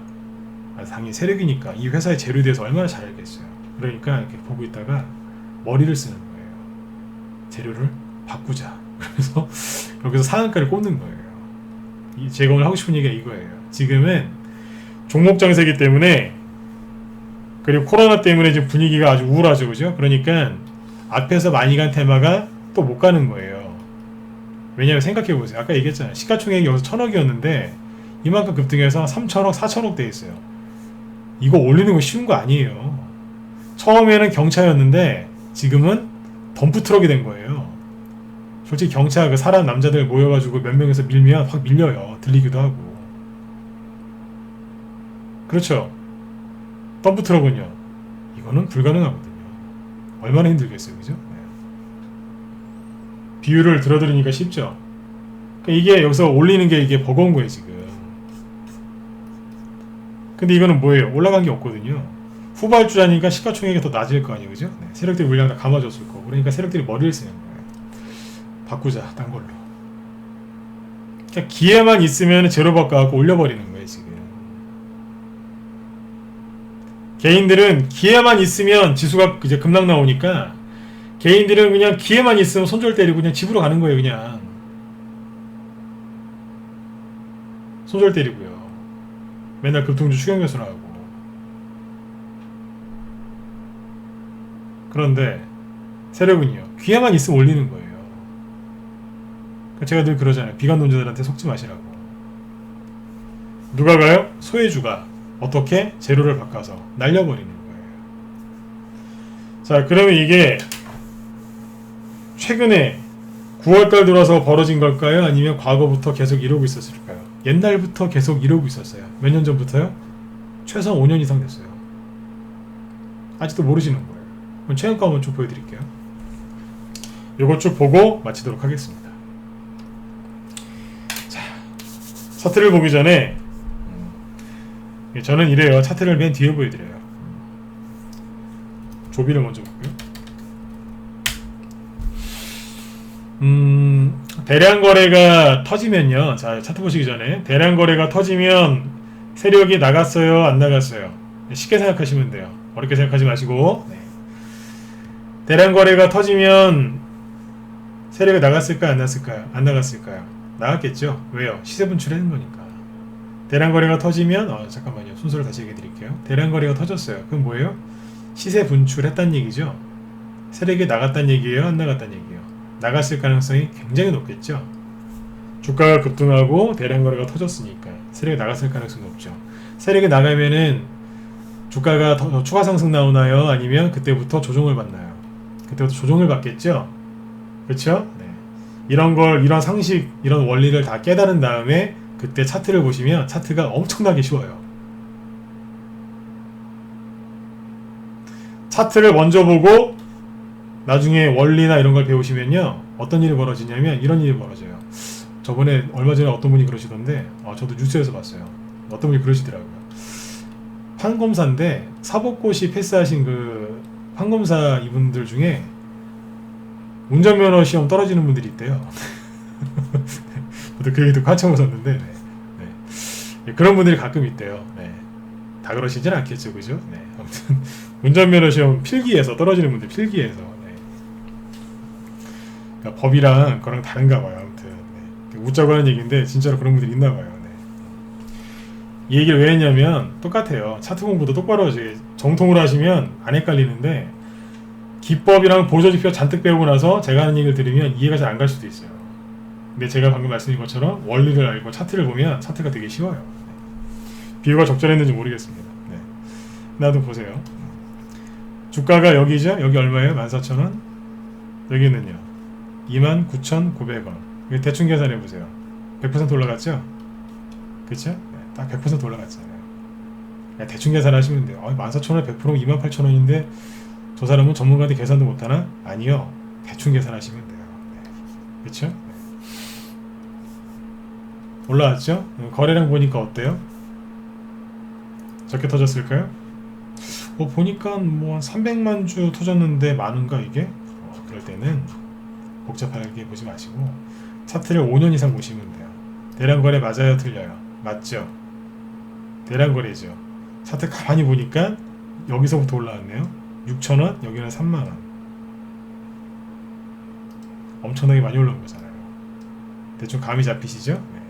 당연히 세력이니까 이 회사의 재료에 대해서 얼마나 잘 알겠어요. 그러니까 이렇게 보고 있다가 머리를 쓰는 거예요. 재료를 바꾸자. 그래서 여기서 상한가를 꽂는 거예요. 제가 오늘 하고 싶은 얘기가 이거예요. 지금은 종목 장세기 때문에 그리고 코로나 때문에 지금 분위기가 아주 우울하죠. 그죠? 그러니까 앞에서 많이 간 테마가 또 못 가는 거예요. 왜냐면 생각해보세요. 아까 얘기했잖아요. 시가총액이 여기서 1000억이었는데 이만큼 급등해서 3000억, 4000억 돼 있어요. 이거 올리는 거 쉬운 거 아니에요. 처음에는 경차였는데 지금은 덤프트럭이 된 거예요. 솔직히 경차 그 사람 남자들 모여가지고 몇 명에서 밀면 확 밀려요. 들리기도 하고. 그렇죠. 덤프트럭은요. 이거는 불가능하거든요. 얼마나 힘들겠어요. 그죠? 네. 비율을 들어드리니까 쉽죠. 그러니까 이게 여기서 올리는 게 이게 버거운 거예요. 지금. 근데 이거는 뭐예요? 올라간 게 없거든요. 후발주라니까 시가총액이 더 낮을 거 아니에요, 그죠? 네, 세력들이 물량 다 감아줬을 거고, 그러니까 세력들이 머리를 쓰는 거예요. 바꾸자, 딴 걸로. 그러니까 기회만 있으면 제로 바꿔갖고 올려버리는 거예요, 지금. 개인들은 기회만 있으면 지수가 이제 급락 나오니까 개인들은 그냥 기회만 있으면 손절 때리고 그냥 집으로 가는 거예요, 그냥. 손절 때리고요. 맨날 급등주 추경매수 나오고. 그런데 세력은요, 기회만 있으면 올리는 거예요. 제가 늘 그러잖아요. 비관론자들한테 속지 마시라고. 누가 가요? 소외주가 어떻게? 재료를 바꿔서 날려버리는 거예요. 자, 그러면 이게 최근에 9월달 들어서 벌어진 걸까요? 아니면 과거부터 계속 이러고 있었을까요? 옛날부터 계속 이러고 있었어요. 몇 년 전부터요? 최소한 5년 이상 됐어요. 아직도 모르시는 거예요. 그럼 최근가 한번 쭉 보여드릴게요. 요거 쭉 보고 마치도록 하겠습니다. 자, 차트를 보기 전에 저는 이래요. 차트를 맨 뒤에 보여드려요. 조비를 먼저 볼게요. 대량 거래가 터지면요. 자, 차트 보시기 전에 대량 거래가 터지면 세력이 나갔어요, 안 나갔어요? 쉽게 생각하시면 돼요. 어렵게 생각하지 마시고. 네. 대량 거래가 터지면 세력이 나갔을까요, 안 나갔을까요? 안 나갔을까요? 나갔겠죠. 왜요? 시세 분출하는 거니까. 대량 거래가 터지면 잠깐만요. 순서를 다시 얘기해 드릴게요. 대량 거래가 터졌어요. 그럼 뭐예요? 시세 분출했다는 얘기죠. 세력이 나갔다는 얘기예요, 안 나갔다는 얘기예요? 나갔을 가능성이 굉장히 높겠죠. 주가가 급등하고 대량 거래가 터졌으니까 세력이 나갔을 가능성이 높죠. 세력이 나가면은 주가가 더 추가 상승 나오나요? 아니면 그때부터 조정을 받나요? 그때부터 조정을 받겠죠. 그렇죠? 네. 이런 상식, 이런 원리를 다 깨달은 다음에 그때 차트를 보시면 차트가 엄청나게 쉬워요. 차트를 먼저 보고 나중에 원리나 이런 걸 배우시면요, 어떤 일이 벌어지냐면 이런 일이 벌어져요. 저번에 얼마 전에 어떤 분이 그러시던데, 저도 뉴스에서 봤어요. 어떤 분이 그러시더라고요. 판검사인데 사법고시 패스하신 그 판검사 이분들 중에 운전면허 시험 떨어지는 분들이 있대요. 저도 그 얘기 듣고 한참 웃었는데, 네. 네. 그런 분들이 가끔 있대요. 네. 다 그러시진 않겠죠, 그죠? 네. 아무튼 운전면허 시험 필기에서 떨어지는 분들, 필기에서. 네. 그러니까 법이랑 그거랑 다른가 봐요. 아무튼 네. 웃자고 하는 얘기인데 진짜로 그런 분들이 있나 봐요. 네. 이 얘기를 왜 했냐면 똑같아요. 차트 공부도 똑바로 정통으로 하시면 안 헷갈리는데, 기법이랑 보조지표 잔뜩 배우고 나서 제가 하는 얘기를 들으면 이해가 잘 안 갈 수도 있어요. 근데 제가 방금 말씀드린 것처럼 원리를 알고 차트를 보면 차트가 되게 쉬워요. 비유가 적절했는지 모르겠습니다. 네. 나도 보세요. 주가가 여기죠? 여기 얼마예요? 14,000원? 여기는요? 29,900원. 대충 계산해 보세요. 100% 올라갔죠? 그쵸? 네, 딱 100% 올라갔잖아요. 대충 계산하시면 돼요. 14,000원 100%면 28,000원인데 저 사람은 전문가한테 계산도 못하나? 아니요. 대충 계산하시면 돼요. 네. 그쵸? 네. 올라왔죠? 거래량 보니까 어때요? 적게 터졌을까요? 보니까 뭐 한 300만 주 터졌는데 많은가 이게? 그럴 때는 복잡하게 보지 마시고 차트를 5년 이상 보시면 돼요. 대량 거래 맞아요, 틀려요? 맞죠? 대량 거래죠. 차트 가만히 보니까 여기서부터 올라왔네요. 6,000원, 여기는 3만원. 엄청나게 많이 올라온 거잖아요. 대충 감이 잡히시죠? 네.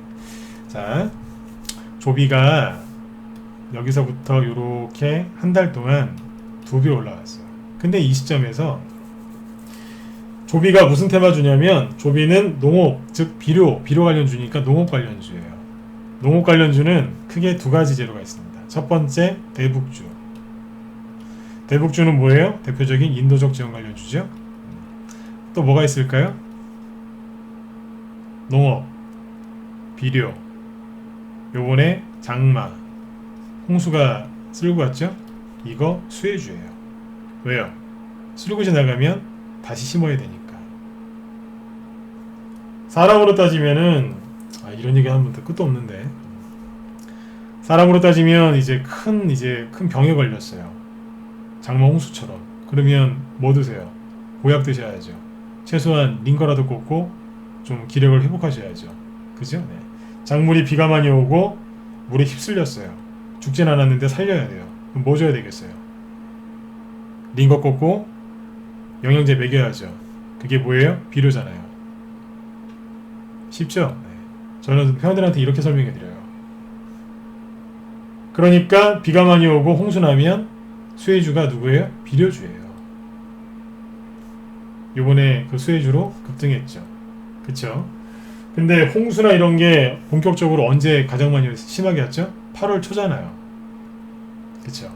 자, 조비가 여기서부터 요렇게 한 달 동안 2배 올라왔어요. 근데 이 시점에서 조비가 무슨 테마 주냐면, 조비는 농업, 즉 비료 관련주니까 농업 관련주예요. 농업 관련주는 크게 두 가지 재료가 있습니다. 첫 번째, 대북주. 대북주는 뭐예요? 대표적인 인도적 지원 관련주죠. 또 뭐가 있을까요? 농업, 비료, 요번에 장마, 홍수가 쓸고 왔죠? 이거 수혜주예요. 왜요? 쓸고 지나가면 다시 심어야 되니까. 사람으로 따지면은 이런 얘기 하면 끝도 없는데, 사람으로 따지면 이제 큰 병에 걸렸어요. 장마 홍수처럼. 그러면 뭐 드세요? 보약 드셔야죠. 최소한 링거라도 꽂고 좀 기력을 회복하셔야죠. 그죠? 네. 작물이 비가 많이 오고 물에 휩쓸렸어요. 죽진 않았는데 살려야 돼요. 그럼 뭐 줘야 되겠어요? 링거 꽂고 영양제 먹여야죠. 그게 뭐예요? 비료잖아요. 쉽죠? 네. 저는 회원들한테 이렇게 설명해 드려요. 그러니까 비가 많이 오고 홍수 나면 수혜주가 누구예요? 비료주예요. 요번에 그 수혜주로 급등했죠. 그쵸? 근데 홍수나 이런 게 본격적으로 언제 가장 많이 심하게 왔죠? 8월 초잖아요. 그쵸?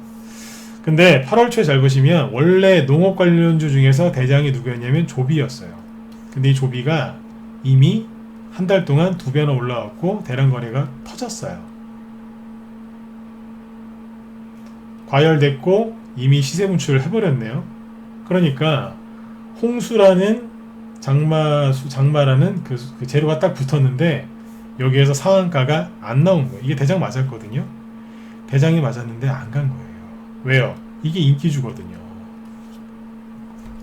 근데 8월 초에 잘 보시면 원래 농업 관련주 중에서 대장이 누구였냐면 조비였어요. 근데 이 조비가 이미 한 달 동안 2배나 올라왔고 대량 거래가 터졌어요. 과열됐고 이미 시세 분출을 해버렸네요. 그러니까 홍수라는 장마라는 그 재료가 딱 붙었는데 여기에서 상한가가 안 나온 거예요. 이게 대장 맞았거든요. 대장이 맞았는데 안 간 거예요. 왜요? 이게 인기주거든요.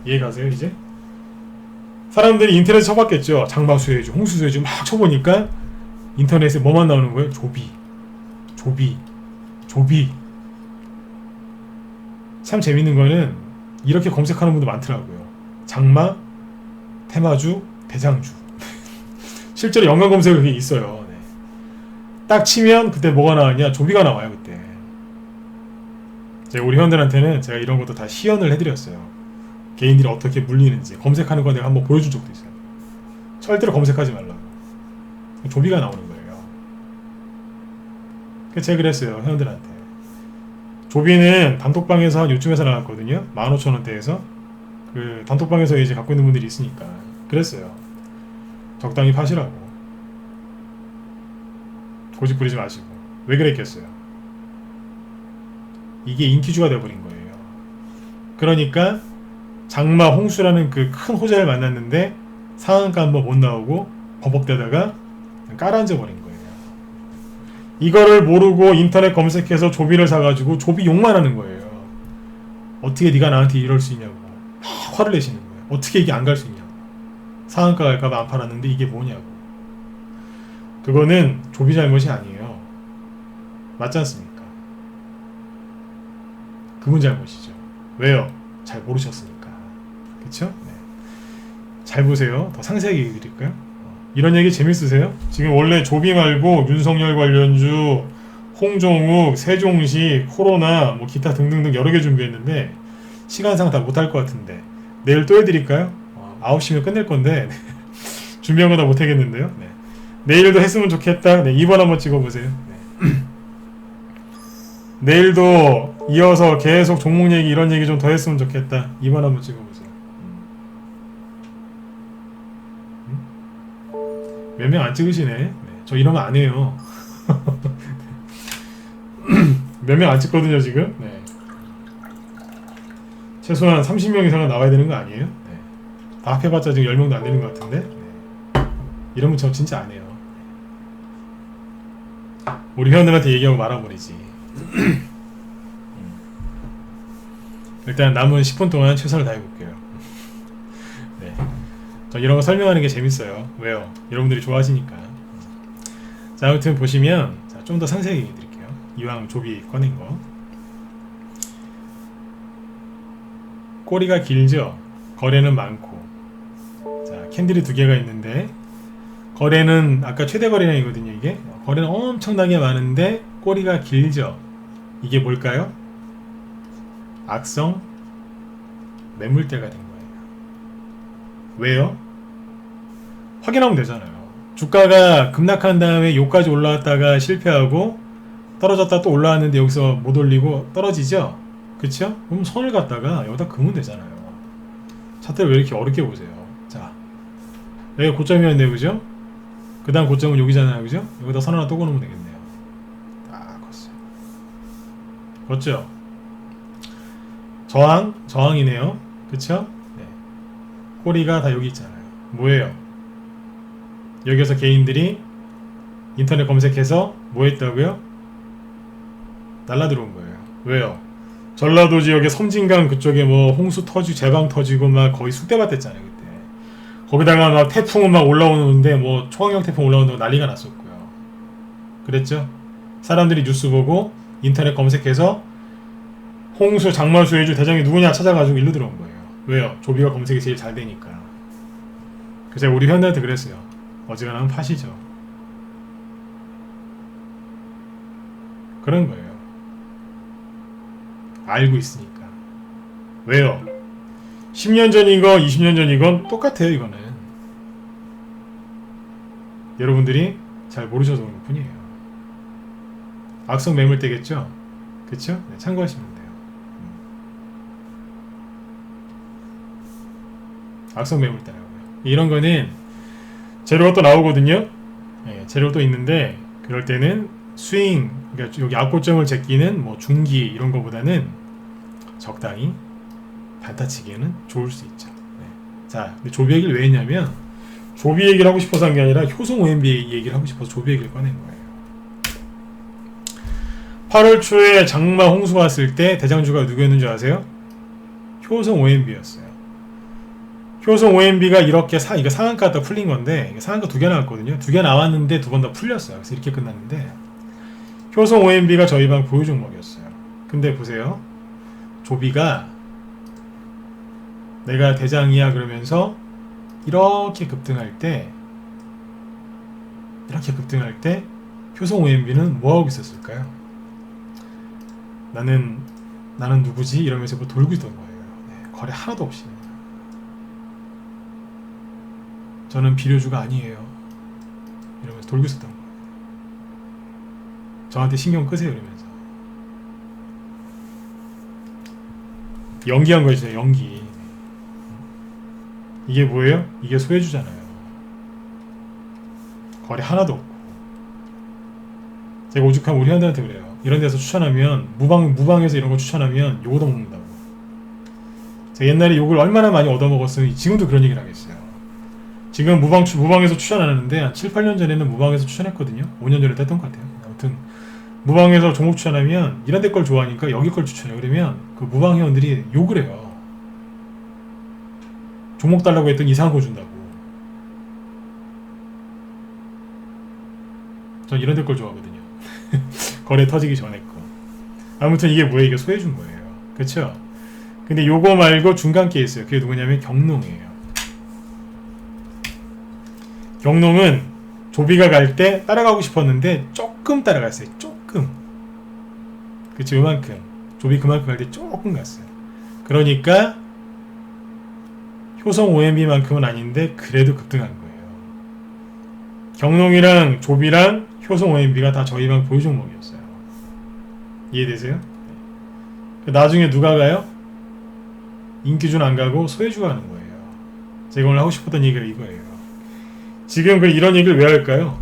이해가세요 이제? 사람들이 인터넷에 쳐봤겠죠. 장마 수혜주, 홍수 수혜주 막 쳐보니까 인터넷에 뭐만 나오는 거예요? 조비. 참 재밌는 거는 이렇게 검색하는 분도 많더라고요. 장마, 테마주, 대장주. 실제로 연관 검색이 그게 있어요. 네. 딱 치면 그때 뭐가 나왔냐? 조비가 나와요 그때. 제가 우리 회원들한테는 제가 이런 것도 다 시연을 해드렸어요. 개인들이 어떻게 물리는지 검색하는 거 내가 한번 보여준 적도 있어요. 절대로 검색하지 말라고. 조비가 나오는 거예요. 그래서 제가 그랬어요 회원들한테. 조비는 단톡방에서 한 요쯤에서 나왔거든요. 15,000원대에서. 그 단톡방에서 이제 갖고 있는 분들이 있으니까 그랬어요. 적당히 파시라고. 고집 부리지 마시고. 왜 그랬겠어요? 이게 인기주가 돼버린 거예요. 그러니까 장마 홍수라는 그 큰 호재를 만났는데 상한가 한번 못 나오고 버벅대다가 깔아앉아 버린 거예요. 이거를 모르고 인터넷 검색해서 조비를 사가지고 조비 욕만 하는 거예요. 어떻게 네가 나한테 이럴 수 있냐고 막 화를 내시는 거예요. 어떻게 이게 안 갈 수 있냐고. 상한가 갈까봐 안 팔았는데 이게 뭐냐고. 그거는 조비 잘못이 아니에요. 맞지 않습니까? 그분 잘못이죠. 왜요? 잘 모르셨으니까. 그쵸? 네. 잘 보세요. 더 상세하게 얘기 드릴까요? 이런 얘기 재밌으세요? 지금 원래 조비 말고 윤석열 관련주, 홍종욱, 세종시, 코로나, 뭐 기타 등등등 여러 개 준비했는데 시간상 다 못할 것 같은데 내일 또 해드릴까요? 9시면 끝낼 건데 준비한 거 다 못하겠는데요. 네. 내일도 했으면 좋겠다. 네, 2번 한번 찍어보세요. 네. 내일도 이어서 계속 종목 얘기 이런 얘기 좀 더 했으면 좋겠다. 2번 한번 찍어보세요. 몇 명 안 찍으시네. 네, 저 이러면 안 해요. 몇 명 안 찍거든요 지금. 네. 최소한 30명 이상은 나와야 되는 거 아니에요? 네. 다 합해봤자 지금 10명도 안 되는 것 같은데. 네. 이러면 저 진짜 안 해요. 우리 회원들한테 얘기하고 말아버리지. 일단 남은 10분 동안 최선을 다해볼게요. 네. 저 이런 거 설명하는 게 재밌어요. 왜요? 여러분들이 좋아하시니까. 자, 아무튼 보시면 좀 더 상세하게 얘기 드릴게요. 이왕 조비 꺼낸 거. 꼬리가 길죠? 거래는 많고. 자, 캔들이 2개가 있는데 거래는 아까 최대 거래량이거든요. 이게 거래는 엄청나게 많은데 꼬리가 길죠? 이게 뭘까요? 악성 매물대가 된 거예요. 왜요? 확인하면 되잖아요. 주가가 급락한 다음에 요까지 올라왔다가 실패하고 떨어졌다 또 올라왔는데 여기서 못 올리고 떨어지죠? 그쵸? 그럼 선을 갖다가 여기다 그으면 되잖아요. 차트를 왜 이렇게 어렵게 보세요? 자, 여기가 고점이었네, 그죠? 그 다음 고점은 여기잖아요, 그죠? 여기다 선 하나 또 그어놓으면 되겠네요. 딱 컸어요. 그렇죠? 저항이네요. 그쵸? 네. 꼬리가 다 여기 있잖아요. 뭐예요? 여기서 개인들이 인터넷 검색해서 뭐 했다고요? 날라 들어온 거예요. 왜요? 전라도 지역의 섬진강 그쪽에 뭐 홍수 터지고 제방 터지고 막 거의 쑥대밭 됐잖아요 그때. 거기다가 막 태풍은 막 올라오는데 뭐 초강력 태풍 올라오는데 난리가 났었고요. 그랬죠? 사람들이 뉴스 보고 인터넷 검색해서 홍수, 장마수, 해주 대장이 누구냐 찾아가지고 일로 들어온 거예요. 왜요? 조비가 검색이 제일 잘 되니까. 그래서 우리 현대한테 그랬어요. 어지간하면 파시죠. 그런 거예요. 알고 있으니까. 왜요? 10년 전이건 20년 전이건 똑같아요 이거는. 여러분들이 잘 모르셔서 그런 뿐이에요. 악성 매물대겠죠? 그쵸? 네, 참고하시면 돼요. 악성 매물대라고요. 이런 거는 재료가 또 나오거든요. 네, 재료가 또 있는데 그럴 때는 스윙, 그러니까 여기 악고점을 제끼는 뭐 중기 이런 거보다는 적당히 반타치기에는 좋을 수 있죠. 네. 자, 근데 조비 얘기를 왜 했냐면 조비 얘기를 하고 싶어서 한 게 아니라 효성 OMB 얘기를 하고 싶어서 조비 얘기를 꺼낸 거예요. 8월 초에 장마 홍수 왔을 때 대장주가 누구였는 줄 아세요? 효성 OMB였어요. 효성 OMB가 이렇게 이거 상한가 다 풀린 건데 상한가 2개 나왔거든요. 2개 나왔는데 2번 다 풀렸어요. 그래서 이렇게 끝났는데 효성 OMB가 저희 방 보유 종목이었어요. 근데 보세요. 조비가 내가 대장이야 그러면서 이렇게 급등할 때 효성 OMB는 뭐하고 있었을까요? 나는 누구지? 이러면서 뭐 돌고 있던 거예요. 네, 거래 하나도 없이. 저는 비료주가 아니에요. 이러면서 돌고 있었던 거예요. 저한테 신경 끄세요 이러면서. 연기한 거죠. 연기. 이게 뭐예요? 이게 소외주잖아요. 거래 하나도 없고. 제가 오죽하면 우리 현대한테 그래요. 이런 데서 추천하면 무방에서 이런 거 추천하면 욕 얻어먹는다고. 제가 옛날에 욕을 얼마나 많이 얻어먹었으면 지금도 그런 얘기를 하겠어요. 지금 무방에서 추천 안 하는데 한 7, 8년 전에는 무방에서 추천했거든요. 5년 전에 했던 것 같아요. 아무튼 무방에서 종목 추천하면 이런 데 걸 좋아하니까 여기 걸 추천해요. 그러면 그 무방 회원들이 욕을 해요. 종목 달라고 했더니 이상한 거 준다고. 전 이런 데 걸 좋아하거든요. 거래 터지기 전에 거. 아무튼 이게 뭐예요? 이게 소해준 거예요. 그쵸? 근데 요거 말고 중간께 있어요. 그게 누구냐면 경농이에요. 경농은 조비가 갈 때 따라가고 싶었는데 조금 따라갔어요. 조금. 그치? 요만큼. 조비 그만큼 갈 때 조금 갔어요. 그러니까 효성 OMB만큼은 아닌데 그래도 급등한 거예요. 경농이랑 조비랑 효성 OMB가 다 저희 방 보유 종목이었어요. 이해되세요? 네. 나중에 누가 가요? 인기준 안 가고 소해주가 가는 거예요. 제가 오늘 하고 싶었던 얘기가 이거예요. 지금 이런 얘기를 왜 할까요?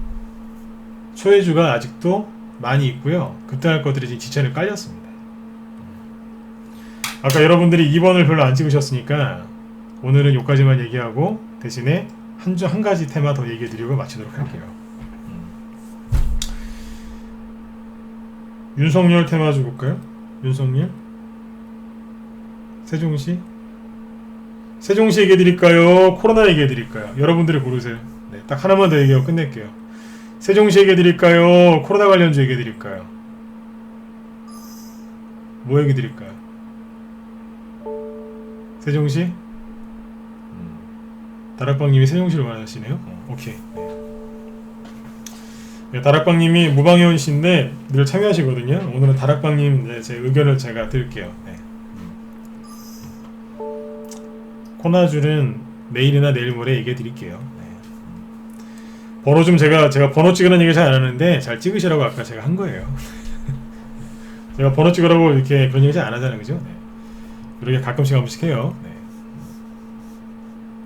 소해주가 아직도 많이 있고요. 급등할 것들이 지금 지천에 깔렸습니다. 아까 여러분들이 2번을 별로 안 찍으셨으니까 오늘은 여기까지만 얘기하고 대신에 한 가지 테마 더 얘기해드리고 마치도록 할게요. 윤석열 테마 줘볼까요? 윤석열? 세종시 얘기해드릴까요? 코로나 얘기해드릴까요? 여러분들이 고르세요. 네, 딱 하나만 더 얘기하고 끝낼게요. 세종시 얘기해드릴까요? 코로나 관련주 얘기해드릴까요? 뭐 얘기해드릴까요? 세종시? 다락방님이 세종시를 원하시네요. 오케이. 네, 다락방님이 무방회원씨인데 늘 참여하시거든요. 오늘은 다락방님 제 의견을 제가 드릴게요. 네. 코나줄은 내일이나 내일 모레 얘기해 드릴게요. 네. 번호 좀 제가 번호 찍으라는 얘기 잘 안 하는데 잘 찍으시라고 아까 제가 한 거예요. 제가 번호 찍으라고 이렇게 그런 얘기 잘 안 하잖아요, 그죠? 네. 그렇게 가끔씩 한 번씩 해요. 네.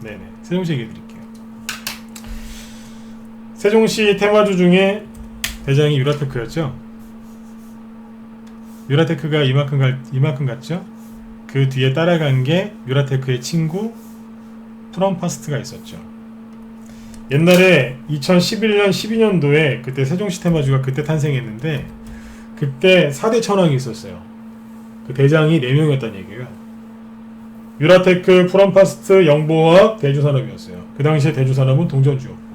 네네. 세종시 얘기해 드릴게요. 세종시 테마주 중에 대장이 유라테크였죠. 유라테크가 이만큼 갔죠. 그 뒤에 따라간 게 유라테크의 친구 프롬파스트가 있었죠. 옛날에 2011년 12년도에 그때 세종시 테마주가 그때 탄생했는데 그때 4대 천왕이 있었어요. 그 대장이 4명이었다는 얘기예요. 유라테크, 프롬파스트, 영보화학, 대주산업이었어요. 그 당시에 대주산업은 동전주였고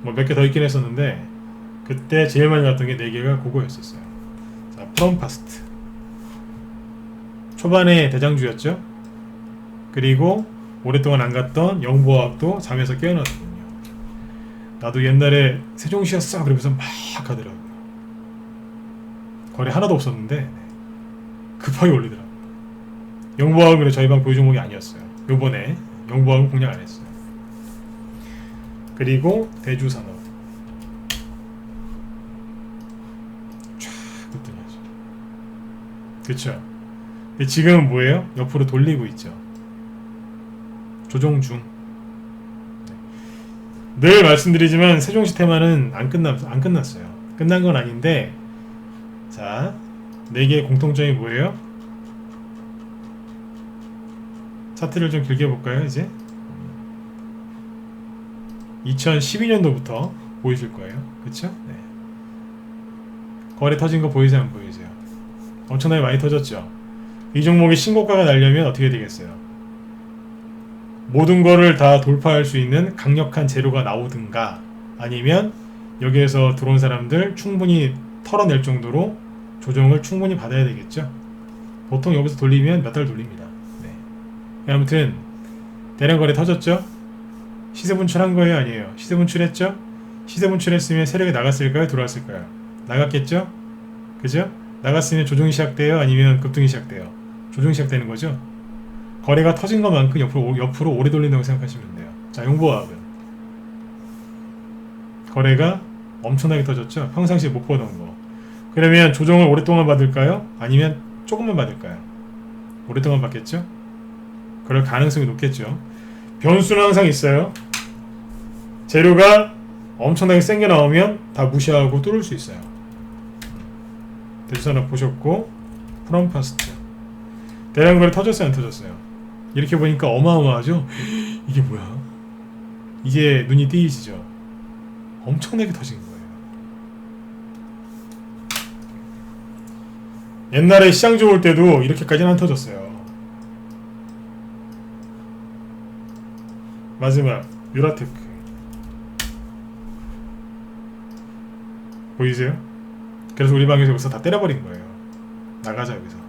뭐 몇 개 더 있긴 했었는데 그때 제일 많이 갔던 게 4개가 그거였었어요. 자, 프롬파스트 초반에 대장주였죠. 그리고 오랫동안 안 갔던 영보화학도 잠에서 깨어나더군요. 나도 옛날에 세종시였어 그러면서 막 가더라고요. 거래 하나도 없었는데 급하게 올리더라고요. 영보화학은 저희 방 보유 종목이 아니었어요. 요번에 영보화학은 공략 안 했어요. 그리고 대주산업 쫙 급등이 하죠. 그쵸? 근데 지금은 뭐예요? 옆으로 돌리고 있죠. 조정 중. 늘 말씀드리지만 세종시 테마는 안 끝났어요. 끝난 건 아닌데, 자, 4개의 공통점이 뭐예요? 차트를 좀 길게 볼까요, 이제? 2012년도부터 보이실 거예요. 그쵸? 네. 거래 터진 거 보이세요, 안 보이세요? 엄청나게 많이 터졌죠? 이 종목이 신고가가 나려면 어떻게 되겠어요? 모든 거를 다 돌파할 수 있는 강력한 재료가 나오든가 아니면 여기에서 들어온 사람들 충분히 털어낼 정도로 조정을 충분히 받아야 되겠죠. 보통 여기서 돌리면 몇 달 돌립니다. 네. 아무튼 대량 거래 터졌죠. 시세 분출한 거예요, 아니에요? 시세 분출했죠. 시세 분출했으면 세력이 나갔을까요, 들어왔을까요? 나갔겠죠. 그죠? 나갔으면 조정이 시작돼요, 아니면 급등이 시작돼요? 조정이 시작되는 거죠. 거래가 터진 것만큼 옆으로 오래 돌린다고 생각하시면 돼요. 자, 용보화학은 거래가 엄청나게 터졌죠. 평상시에 못 보던 거. 그러면 조정을 오랫동안 받을까요? 아니면 조금만 받을까요? 오랫동안 받겠죠? 그럴 가능성이 높겠죠. 변수는 항상 있어요. 재료가 엄청나게 센 게 나오면 다 무시하고 뚫을 수 있어요. 대주산업 보셨고, 프롬파스트 대량 거래 터졌어요, 안 터졌어요? 이렇게 보니까 어마어마하죠? 이게 뭐야? 이게 눈이 띄이시죠? 엄청나게 터진 거예요. 옛날에 시장 좋을 때도 이렇게까지는 안 터졌어요. 마지막 유라테크 보이세요? 그래서 우리 방에서 여기서 다 때려버린 거예요. 나가자 여기서. 네.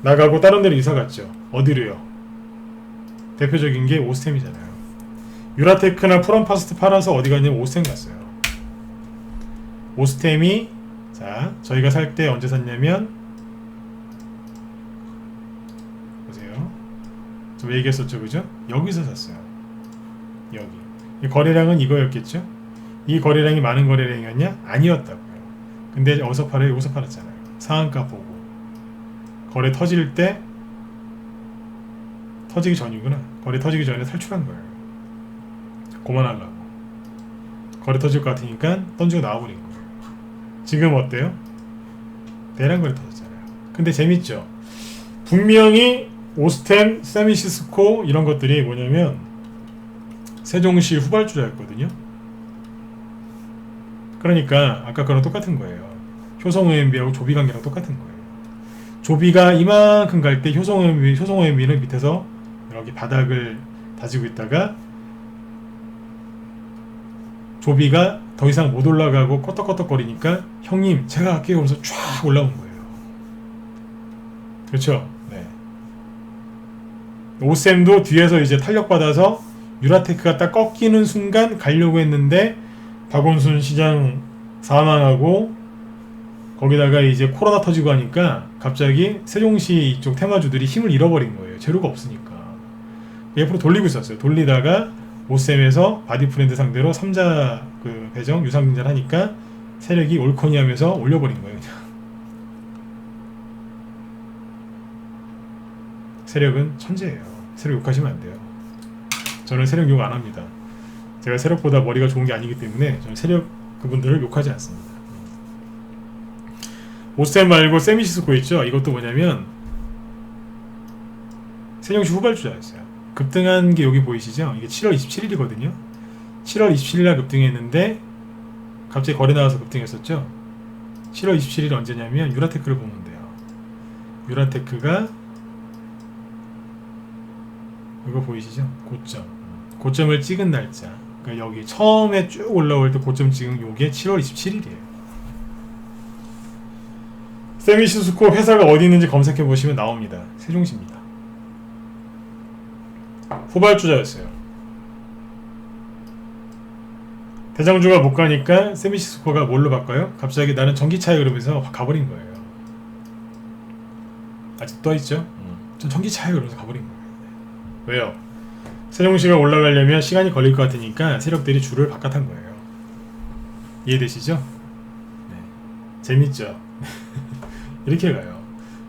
나가고 다른 데로 이사 갔죠. 어디로요? 대표적인 게 오스템이잖아요. 유라테크나 프롬파스트 팔아서 어디 갔냐면 오스템 갔어요. 오스템이 자 저희가 살 때 언제 샀냐면 보세요. 저 얘기했었죠, 그죠? 여기서 샀어요. 여기. 이 거래량은 이거였겠죠? 이 거래량이 많은 거래량이었냐? 아니었다고요. 근데 어디서 팔아요? 여기서 팔았잖아요. 상한가 보고. 거래 터질 때 터지기 전이구나. 거래 터지기 전에 탈출한 거예요. 그만하려고. 거래 터질 것 같으니까 던지고 나와버린 거예요. 지금 어때요? 대량 거래 터졌잖아요. 근데 재밌죠? 분명히 오스템, 세미시스코 이런 것들이 뭐냐면 세종시 후발주자였거든요. 그러니까 아까 그거랑 똑같은 거예요. 효성OMB하고 조비관계랑 똑같은 거예요. 조비가 이만큼 갈 때 효성OMB는 밑에서 이렇게 바닥을 다지고 있다가 조비가 더 이상 못 올라가고 껐덕껐덕거리니까 형님 제가 갈게요 하면서 쫙 올라온 거예요. 그렇죠? 네. 오셈도 뒤에서 이제 탄력받아서 유라테크가 딱 꺾이는 순간 가려고 했는데 박원순 시장 사망하고 거기다가 이제 코로나 터지고 하니까 갑자기 세종시 이쪽 테마주들이 힘을 잃어버린 거예요. 재료가 없으니까. 옆으로 돌리고 있었어요. 돌리다가 오셈에서 바디프렌드 상대로 3자 그 배정 유상증자를 하니까 세력이 올코니 하면서 올려버린 거예요. 그냥. 세력은 천재예요. 세력 욕하시면 안 돼요. 저는 세력 욕 안 합니다. 제가 세력보다 머리가 좋은 게 아니기 때문에 저는 세력 그분들을 욕하지 않습니다. 오셈 말고 세미시스코 있죠? 이것도 뭐냐면 세종시 후발주자였어요. 급등한 게 여기 보이시죠? 이게 7월 27일이거든요. 7월 27일날 급등했는데 갑자기 거래 나와서 급등했었죠. 7월 27일 언제냐면 유라테크를 보면 돼요. 유라테크가 이거 보이시죠? 고점을 찍은 날짜. 그러니까 여기 처음에 쭉 올라올 때 고점 찍은 요게 7월 27일이에요. 세미시스코 회사가 어디 있는지 검색해 보시면 나옵니다. 세종시입니다. 후발주자였어요. 대장주가 못 가니까 세미시스코가 뭘로 바꿔요? 갑자기 나는 전기차에 그러면서 가버린 거예요. 아직 떠있죠? 전 전기차에 그러면서 가버린 거예요. 왜요? 세종시가 올라가려면 시간이 걸릴 것 같으니까 세력들이 줄을 바깥한 거예요. 이해되시죠? 네. 재밌죠? 이렇게 가요.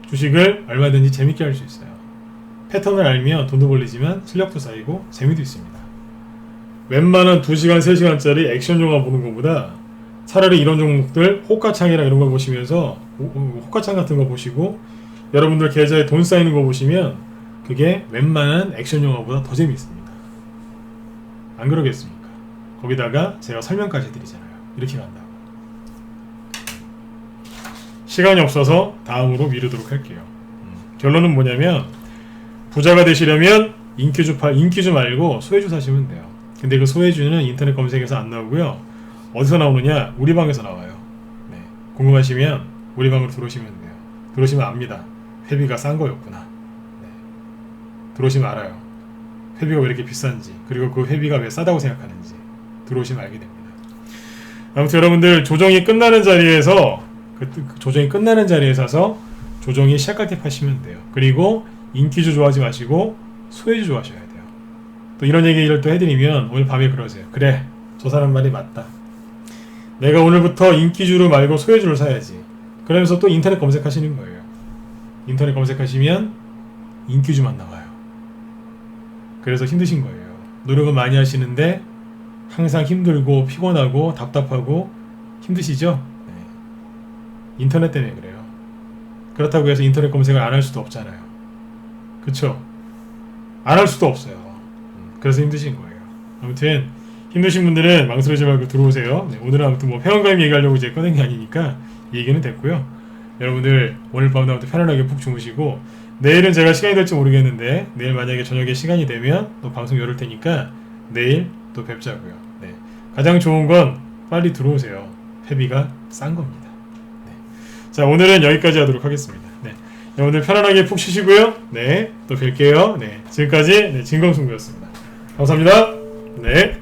주식을 얼마든지 재밌게 할 수 있어요. 패턴을 알면 돈도 벌리지만 실력도 쌓이고 재미도 있습니다. 웬만한 2시간, 3시간짜리 액션 영화 보는 것보다 차라리 이런 종목들 호가창이랑 이런 거 보시면서 호가창 같은 거 보시고 여러분들 계좌에 돈 쌓이는 거 보시면 그게 웬만한 액션 영화보다 더 재미있습니다. 안 그러겠습니까? 거기다가 제가 설명까지 해드리잖아요. 이렇게 간다고. 시간이 없어서 다음으로 미루도록 할게요. 결론은 뭐냐면 부자가 되시려면 인기주 말고 소외주 사시면 돼요. 근데 그 소외주는 인터넷 검색에서 안 나오고요. 어디서 나오느냐? 우리 방에서 나와요. 네. 궁금하시면 우리 방으로 들어오시면 돼요. 들어오시면 압니다. 회비가 싼 거였구나. 네. 들어오시면 알아요. 회비가 왜 이렇게 비싼지, 그리고 그 회비가 왜 싸다고 생각하는지 들어오시면 알게 됩니다. 아무튼 여러분들 조정이 끝나는 자리에서 사서 조정이 시작할 때 파시면 돼요. 그리고 인기주 좋아하지 마시고 소외주 좋아하셔야 돼요. 또 이런 얘기를 또 해드리면 오늘 밤에 그러세요. 그래, 저 사람 말이 맞다. 내가 오늘부터 인기주를 말고 소외주를 사야지. 그러면서 또 인터넷 검색하시는 거예요. 인터넷 검색하시면 인기주만 나와요. 그래서 힘드신 거예요. 노력은 많이 하시는데 항상 힘들고 피곤하고 답답하고 힘드시죠? 네. 인터넷 때문에 그래요. 그렇다고 해서 인터넷 검색을 안 할 수도 없잖아요. 그쵸? 안 할 수도 없어요. 그래서 힘드신 거예요. 아무튼 힘드신 분들은 망설이지 말고 들어오세요. 네, 오늘은 아무튼 뭐 회원가입 얘기하려고 이제 꺼낸 게 아니니까 이 얘기는 됐고요. 여러분들 오늘 밤도 아무튼 편안하게 푹 주무시고 내일은 제가 시간이 될지 모르겠는데 내일 만약에 저녁에 시간이 되면 또 방송 열을 테니까 내일 또 뵙자고요. 네. 가장 좋은 건 빨리 들어오세요. 회비가 싼 겁니다. 네. 자, 오늘은 여기까지 하도록 하겠습니다. 네. 여러분들 편안하게 푹 쉬시고요. 네, 또 뵐게요. 네, 지금까지 진검승부였습니다. 감사합니다. 네.